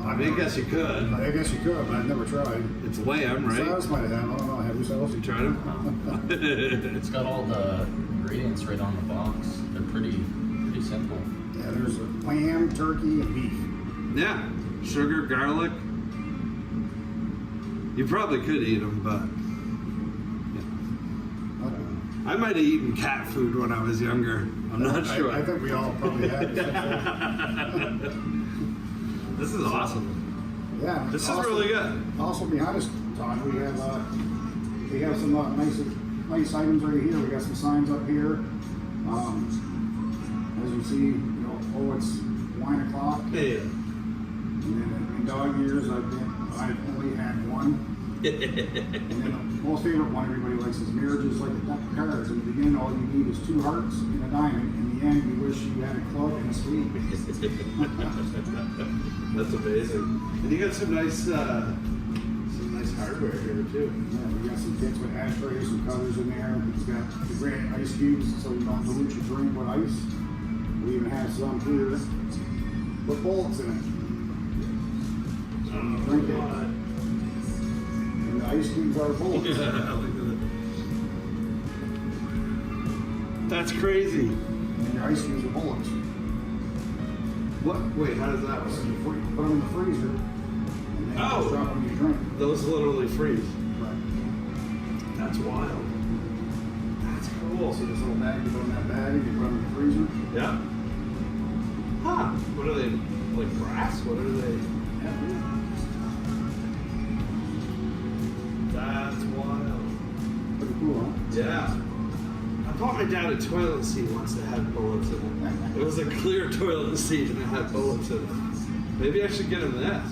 I mean, I guess you could. I guess you could, but I've never tried. It's lamb, right? Silas might have. I don't know. Have you, Silas? You tried them? It's got all the ingredients right on the box. They're pretty simple. Yeah, there's lamb, turkey, and beef. Yeah, sugar, garlic. You probably could eat them, but I might have eaten cat food when I was younger. I'm not sure. I think we all probably have. This is awesome. Yeah. This also, is really good. Also behind us, Todd, we have some nice items right here. We got some signs up here. As you see, it's wine o'clock. Yeah. And then in dog years, I've only had one. And then the most favorite one everybody likes is marriages like a deck of cards. In the beginning, all you need is 2 hearts and a diamond. In the end, you wish you had a club and a spade. That's amazing. And you got some nice hardware here too. Yeah, we got some kits with ashtrays, some covers in there. It's got the granite ice cubes so you don't dilute your drink with ice. We even have some here with bullets in it. So you drink it. And the ice cubes are bullets. Yeah, look at it. That's crazy. And your ice cubes are bullets. What? Wait, how does that So work? you put them in the freezer, and then you Oh. just drop them in your drink. Those literally freeze. Right. That's wild. That's cool. So this little bag, you put in that bag, you put them in the freezer. Yeah. Huh. What are they? Like brass? What are they? That's wild. Pretty cool, huh? Yeah. I bought my dad a toilet seat once that had bullets in it. It was a clear toilet seat and it had bullets in it. Maybe I should get him this.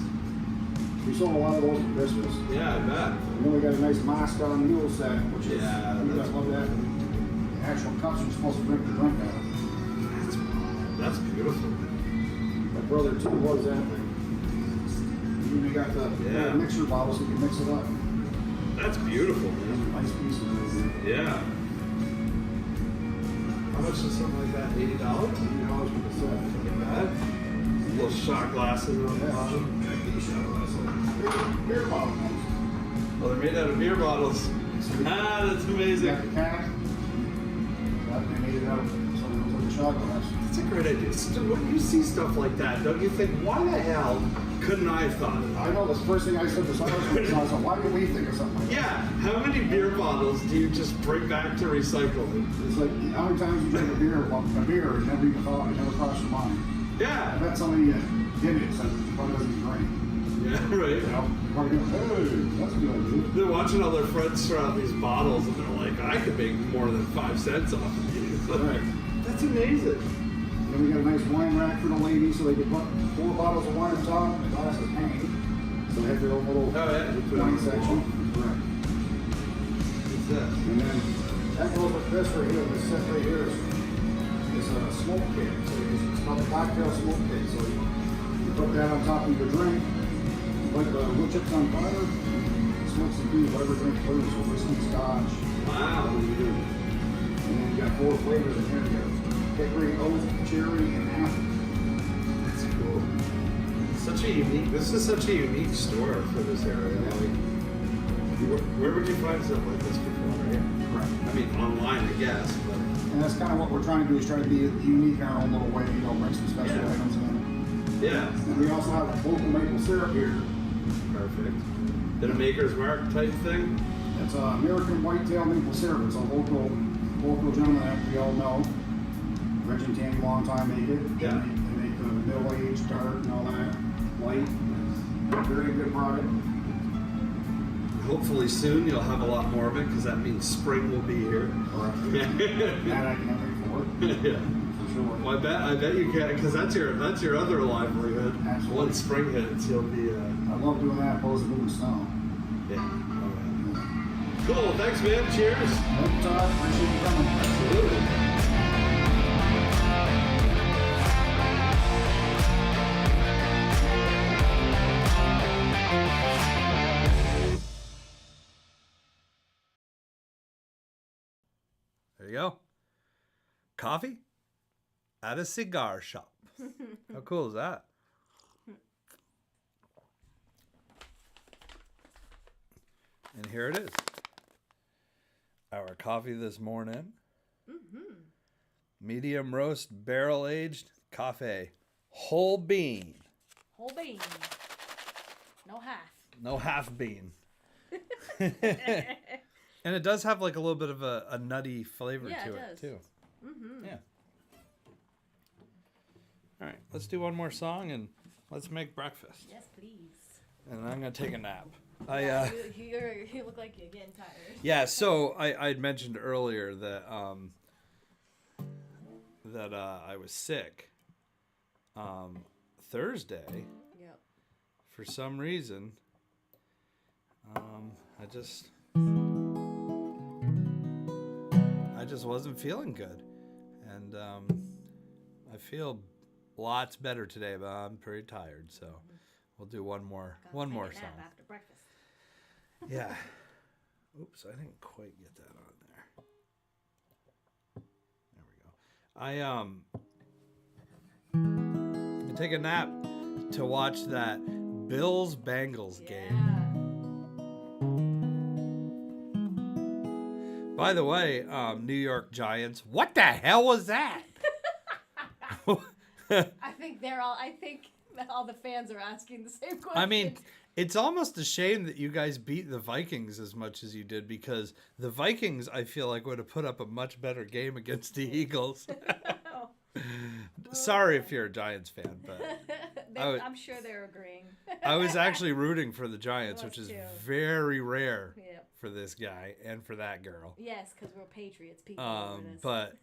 We sold a lot of those for Christmas. Yeah, I bet. And then we got a nice Moscow Mule set, which is, Yeah, you guys that's love that. The actual cups you're supposed to drink the drink out of. That's beautiful. My brother too loves that thing. And then we got the Yeah. mixer bottle so you can mix it up. That's beautiful, Those man. are nice pieces right there. Yeah. How much is something like that? $80? $80 for the set. Not bad. Little shot glasses on the bottom. Beer bottle. Oh, they're made out of beer bottles. Ah, that's You amazing. got the cap. They made it out so it looks like a shot glass. That's a great idea. So when you see stuff like that, don't you think, why the hell couldn't I have thought of that? I know that's the first thing I said to Silas was, I was like, why did we think of something like that? Yeah, how many beer bottles do you just bring back to recycling? It's like, how many times you drink a beer and never even thought, it never crossed your mind. Yeah. I bet somebody did it, said, probably doesn't drink. Yeah, right. You know, probably go, hey, that's a good idea. They're watching all their friends throw out these bottles and they're like, I could make more than 5 cents off of these. Right. That's amazing. Then we got a nice wine rack for the ladies, so they can put 4 bottles of wine on top, and the glasses hang. So they have their own little Oh, yeah, you put it on wine the section. wall. Right. What's that? And then that goes with this right here. This set right here is a smoke kit. So it's called a cocktail smoke kit. So you put that on top of your drink, put the wood chips on fire, smoke some tea, whatever drink you put in. So whiskey, scotch. Wow. And then you got 4 flavors in here. You got hickory, oak, cherry, and apple. That's cool. Such a unique, this is such a unique store for this area. Like, where would you find something like this before, right? Right. I mean, online, I guess, but. And that's kind of what we're trying to do, is try to be unique in our own little way, bring some special Yeah. items in. Yeah. And we also have local maple syrup here. Perfect. Then a Maker's Mark type thing? It's American whitetail maple syrup. It's a local gentleman that we all know. Reg and Tammy, long time make it. Yeah. They make the middle-aged, dark, and all that, light. Very good product. Hopefully soon you'll have a lot more of it because that means spring will be here. That I can't wait for. Yeah. For sure. Well, I bet you can, because that's your other livelihood. Absolutely. Once spring hits, you'll be. I love doing that opposed to moving snow. Yeah. Cool. Thanks, man. Cheers. Thank you, Todd. Appreciate you coming. Absolutely. There you go. Coffee at a cigar shop. How cool is that? And here it is. Our coffee this morning. Medium roast, barrel aged coffee. Whole bean. Whole bean. No half. No half bean. And it does have like a little bit of a nutty flavor Yeah, to it it does. too. Yeah. All right, let's do one more song and let's make breakfast. Yes, please. And I'm gonna take a nap. You look like you're getting tired. Yeah. So I'd mentioned earlier that I was sick. Thursday, Yep. for some reason, I just wasn't feeling good, and I feel lots better today, but I'm pretty tired. So we'll do one more Take a nap song. after breakfast. Yeah. Oops, I didn't quite get that on there. There we go. I take a nap to watch that Bills Bengals game. By the way, New York Giants. What the hell was that? I think all the fans are asking the same question. I mean, it's almost a shame that you guys beat the Vikings as much as you did, because the Vikings, I feel like, would have put up a much better game against the Eagles. Sorry if you're a Giants fan, but I'm sure they're agreeing. I was actually rooting for the Giants, I which was is too. very rare Yep. for this guy and for that girl. Yes, because we're Patriots people. over this. But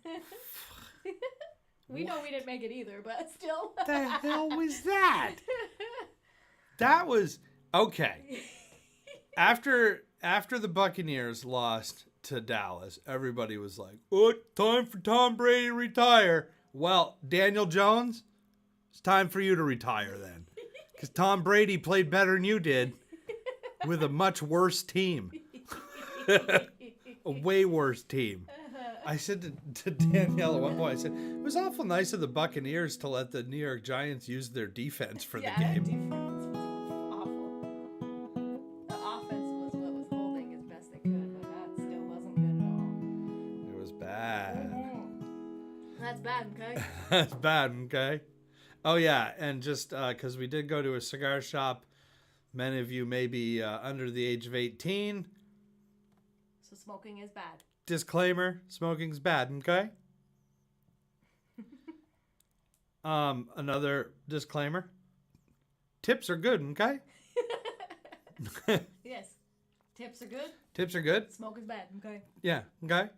we know we didn't make it either, but still. what the hell was that? That was okay. After the Buccaneers lost to Dallas, everybody was like, "Oh, time for Tom Brady to retire." Well, Daniel Jones, it's time for you to retire then, because Tom Brady played better than you did with a much worse team, a way worse team. I said to Danielle at one point, I said, it was awful nice of the Buccaneers to let the New York Giants use their defense for the That game. defense was awful. The offense was what was holding as best they could, but that still wasn't good at all. It was bad. That's bad, okay? That's bad, okay? Oh, yeah, and just because we did go to a cigar shop, many of you may be under the age of 18. So smoking is bad. Disclaimer, smoking's bad, okay? Another disclaimer, tips are good, okay? Yes. Tips are good. Tips are good. Smoke is bad, okay? Yeah, okay?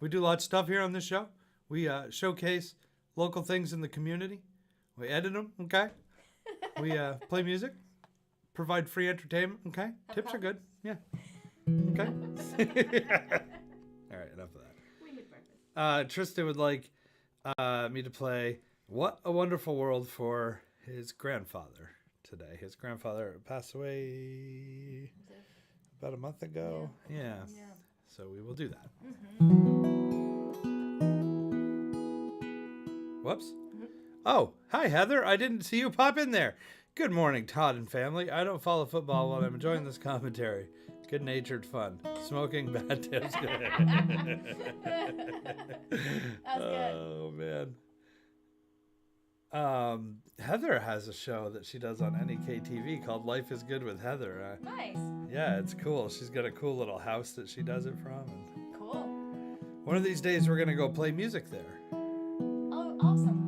We do lots of stuff here on this show. We showcase local things in the community. We edit them, okay? We play music, provide free entertainment, okay? Tips are good, yeah. Okay? All right, enough of that. We made breakfast. Tristan would like me to play What a Wonderful World for his grandfather today. His grandfather passed away about a month ago. Yeah. So we will do that. Whoops. Oh, hi, Heather. I didn't see you pop in there. Good morning, Todd and family. I don't follow football while I'm enjoying this commentary. Good-natured fun. Smoking bad tips. That's good. Oh, man. Heather has a show that she does on NEKTV called Life is Good with Heather. Nice. Yeah, it's cool. She's got a cool little house that she does it from. And Cool. one of these days, we're going to go play music there. Oh, awesome.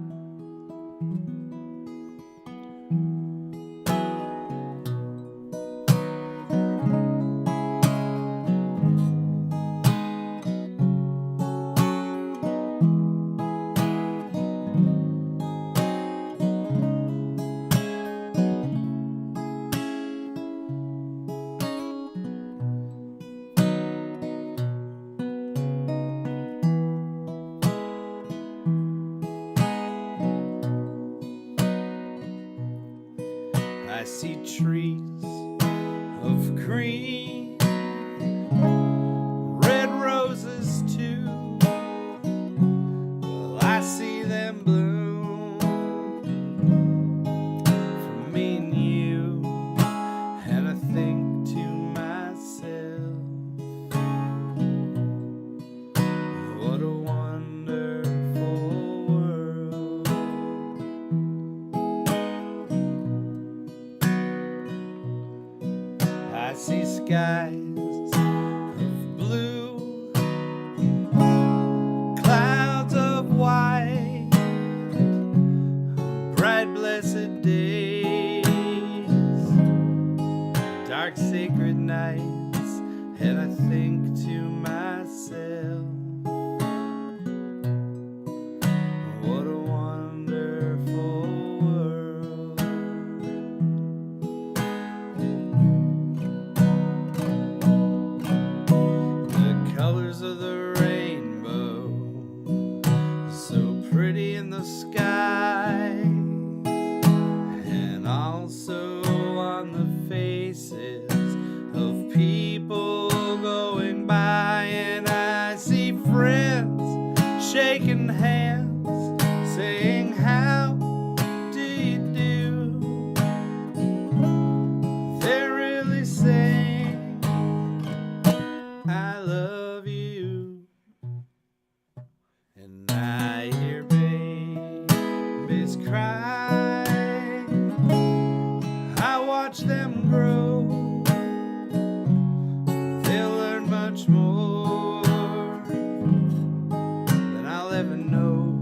I see trees of green, red roses too. Well, I see them bloom for me and you, and I think to myself, what a wonderful world. I see skies of blue, clouds of white, bright blessed days, dark sacred nights, and I think to myself, what a wonderful world. The colors of the rainbow, so pretty in the sky, and also on the faces of people going by. And I see friends shaking hands, saying, how do you do? They're really saying, I love you. And I hear babies cry, I watch them grow, they'll learn much more than I'll ever know.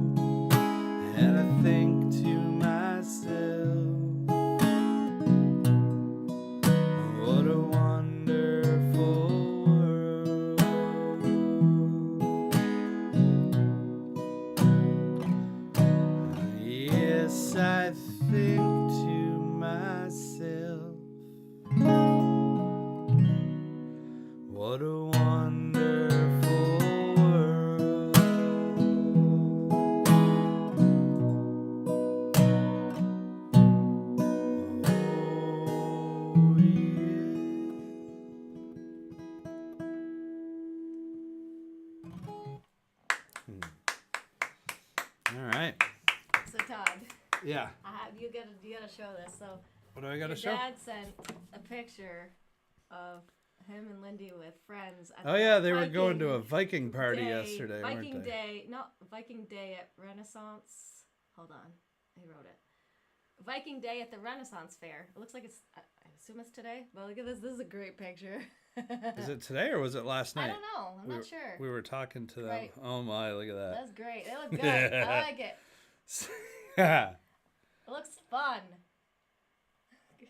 And I think to myself, what a wonderful world. Yes, I think to myself, what a wonderful world. Oh, yeah. All right. So Todd, Yeah. you gotta show this. So What do I gotta your show? dad sent a picture of him and Lindy with friends. At Oh the yeah, they were Viking going to a Viking party Day- yesterday, Viking weren't they? Day, not Viking Day at Renaissance. Hold on, he wrote it. Viking Day at the Renaissance Fair. It looks like it's. I assume it's today. But look at this. This is a great picture. Is it today or was it last night? I don't know. I'm not sure. We were talking to them. Right. Oh my, look at that. That's great. They look good. I like it. Yeah. It looks fun.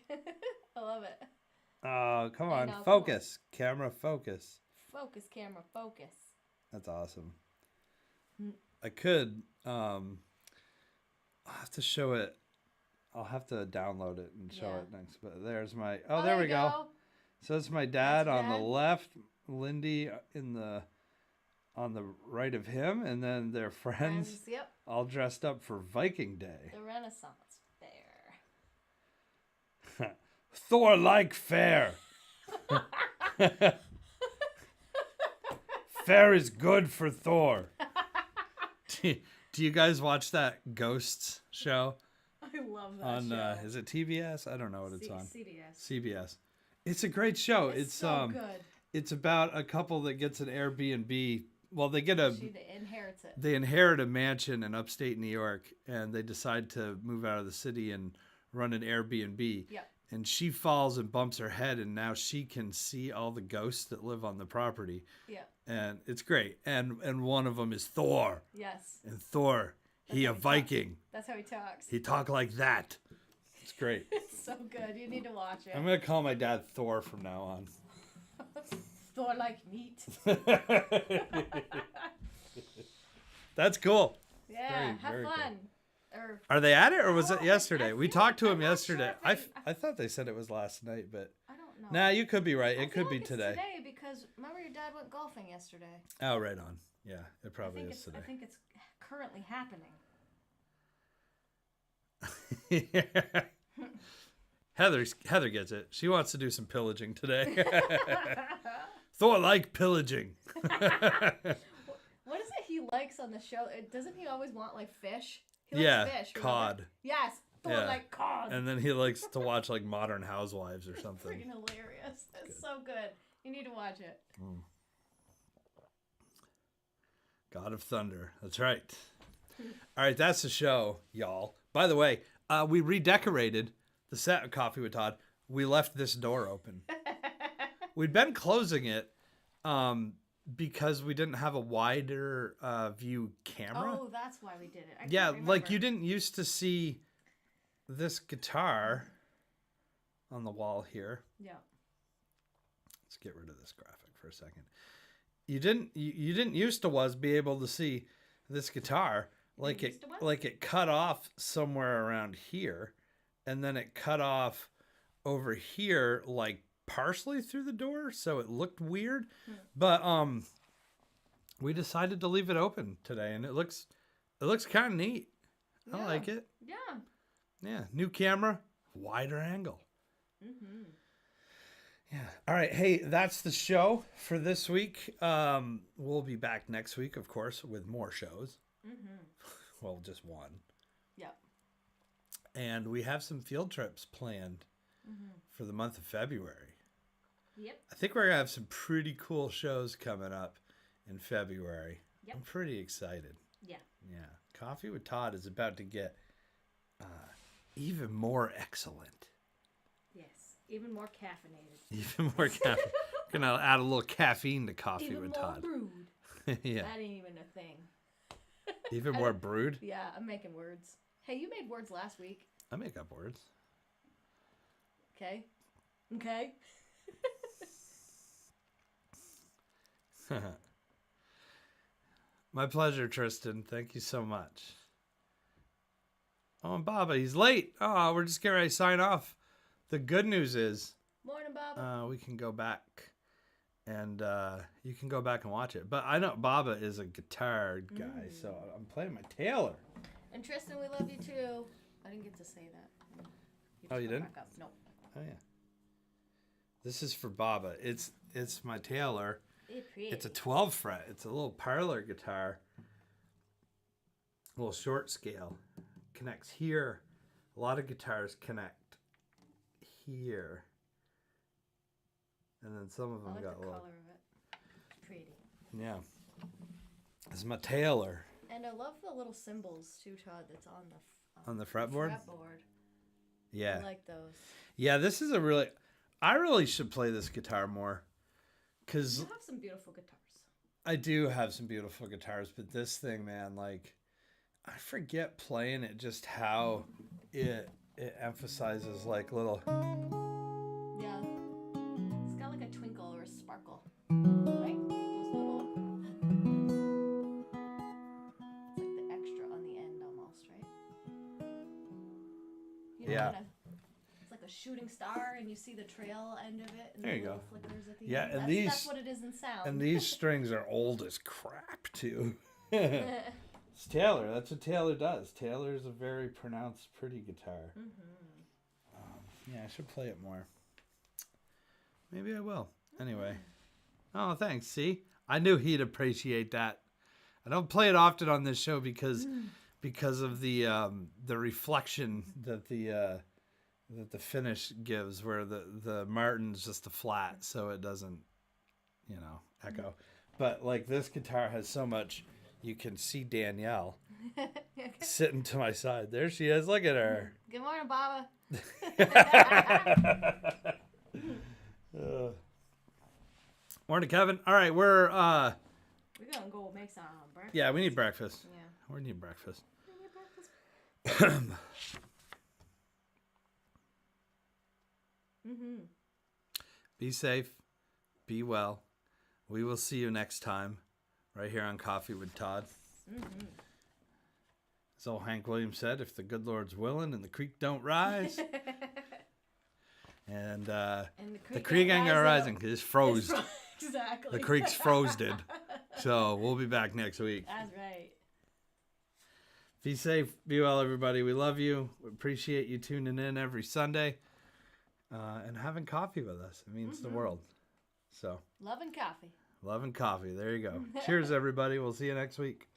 I love it. Oh, come I on. know, come Focus. Camera focus. Focus, camera, focus. That's awesome. Mm. I could I'll have to show it. I'll have to download it and show Yeah. it next. But there's my there we you go. So that's my dad That's on Dad. the left, Lindy on the right of him, and then their friends Yep. all dressed up for Viking Day. The Renaissance Fair. Thor like fair. Fair is good for Thor. Do you guys watch that Ghosts show I love that on show. is it TBS? I don't know what it's on. CBS. CBS. It's a great show. It's so good. It's about a couple that gets an Airbnb. Well, they get a She inherits it. they inherit a mansion in upstate New York, and they decide to move out of the city and run an Airbnb. Yep. And she falls and bumps her head, and now she can see all the ghosts that live on the property. Yeah. And it's great. And one of them is Thor. Yes. And Thor, he a how he Viking. That's how he talks. He talk like that. It's great. It's so good. You need to watch it. I'm gonna call my dad Thor from now on. Thor like meat. That's cool. Yeah. Very, very have cool. fun. Or Are they at it, or was it Oh, yesterday? I We feel talked to like- him I'm not sure yesterday. if I thought they said it was last night, but I don't know. nah, you could be right. I It feel could be like it's today. Today because remember your dad went golfing yesterday. Oh, right on. Yeah, it probably is I today. think it's currently happening. Heather gets it. She wants to do some pillaging today. Thor like pillaging. What is it he likes on the show? Doesn't he always want like fish? He likes fish. Remember? Cod. Yes, Thor Yeah. like cod. And then he likes to watch like Modern Housewives or something. Freaking hilarious. It's so good. You need to watch it. God of Thunder. That's right. All right, that's the show, y'all. By the way, we redecorated the set of Coffee with Todd. We left this door open. We'd been closing it because we didn't have a wider view camera. Oh, that's why we did it. I Yeah, can't remember. like you didn't used to see this guitar on the wall here. Yeah. Let's get rid of this graphic for a second. You didn't used to be able to see this guitar like it cut off somewhere around here, and then it cut off over here like partially through the door, so it looked weird. But we decided to leave it open today, and it looks kind of neat. Yeah. I like it. Yeah. Yeah, new camera, wider angle. Yeah. All right. Hey, that's the show for this week. We'll be back next week, of course, with more shows. Well, just one. Yep. And we have some field trips planned for the month of February. Yep. I think we're going to have some pretty cool shows coming up in February. Yep. I'm pretty excited. Yeah. Yeah. Coffee with Todd is about to get even more excellent. Yes. Even more caffeinated. Even more caffeine. Gonna add a little caffeine to Coffee Even with more Todd. brewed. Yeah. That ain't even a thing. Even more brewed. Yeah, I'm making words. Hey, you made words last week. I make up words. Okay. Okay. My pleasure, Tristan. Thank you so much. Oh, and Baba, he's late. Oh, we're just getting ready to sign off. The good news is Morning, Baba. we can go back and you can go back and watch it. But I know Baba is a guitar guy, so I'm playing my Taylor. And Tristan, we love you too. I didn't get to say that. Oh, you just didn't? went back up. No. Oh yeah. This is for Baba. It's my Taylor. It's a 12 fret. It's a little parlor guitar. A little short scale. Connects here. A lot of guitars connect here. And then some of them I like got the a color little. of it. It's pretty. Yeah. It's my Taylor. And I love the little symbols too, Todd. That's on the fretboard? Fretboard. Yeah. I like those. Yeah, this is I really should play this guitar more. Because You have some beautiful guitars. I do have some beautiful guitars, but this thing, man, like, I forget playing it, just how it emphasizes like little. Yeah. It's got like a twinkle or a sparkle. Right? Those little. It's like the extra on the end almost, right? You know, Yeah. it's like a shooting star and you see the trail end of it and There the you little go. flickers at the Yeah, end. and That's these- what it is in sound. And these strings are old as crap too. It's Taylor. That's what Taylor does. Taylor is a very pronounced, pretty guitar. Yeah, I should play it more. Maybe I will. Anyway. Oh, thanks. See, I knew he'd appreciate that. I don't play it often on this show because of the reflection that the finish gives, where the Martin's just a flat, so it doesn't, echo. But like this guitar has so much. You can see Danielle sitting to my side. There she is. Look at her. Good morning, Baba. Morning, Kevin. All right, we're We're gonna go make some breakfast. yeah, we need breakfast. Yeah. We need breakfast. We need breakfast. Be safe. Be well. We will see you next time, right here on Coffee with Todd. As old Hank Williams said, if the good Lord's willing and the creek don't rise. And the creek ain't gonna rise because it's froze. Exactly. The creek's frozen. So we'll be back next week. That's right. Be safe. Be well, everybody. We love you. We appreciate you tuning in every Sunday. and having coffee with us. It means the world. So, Love and coffee. love and coffee. There you go. Cheers, everybody. We'll see you next week.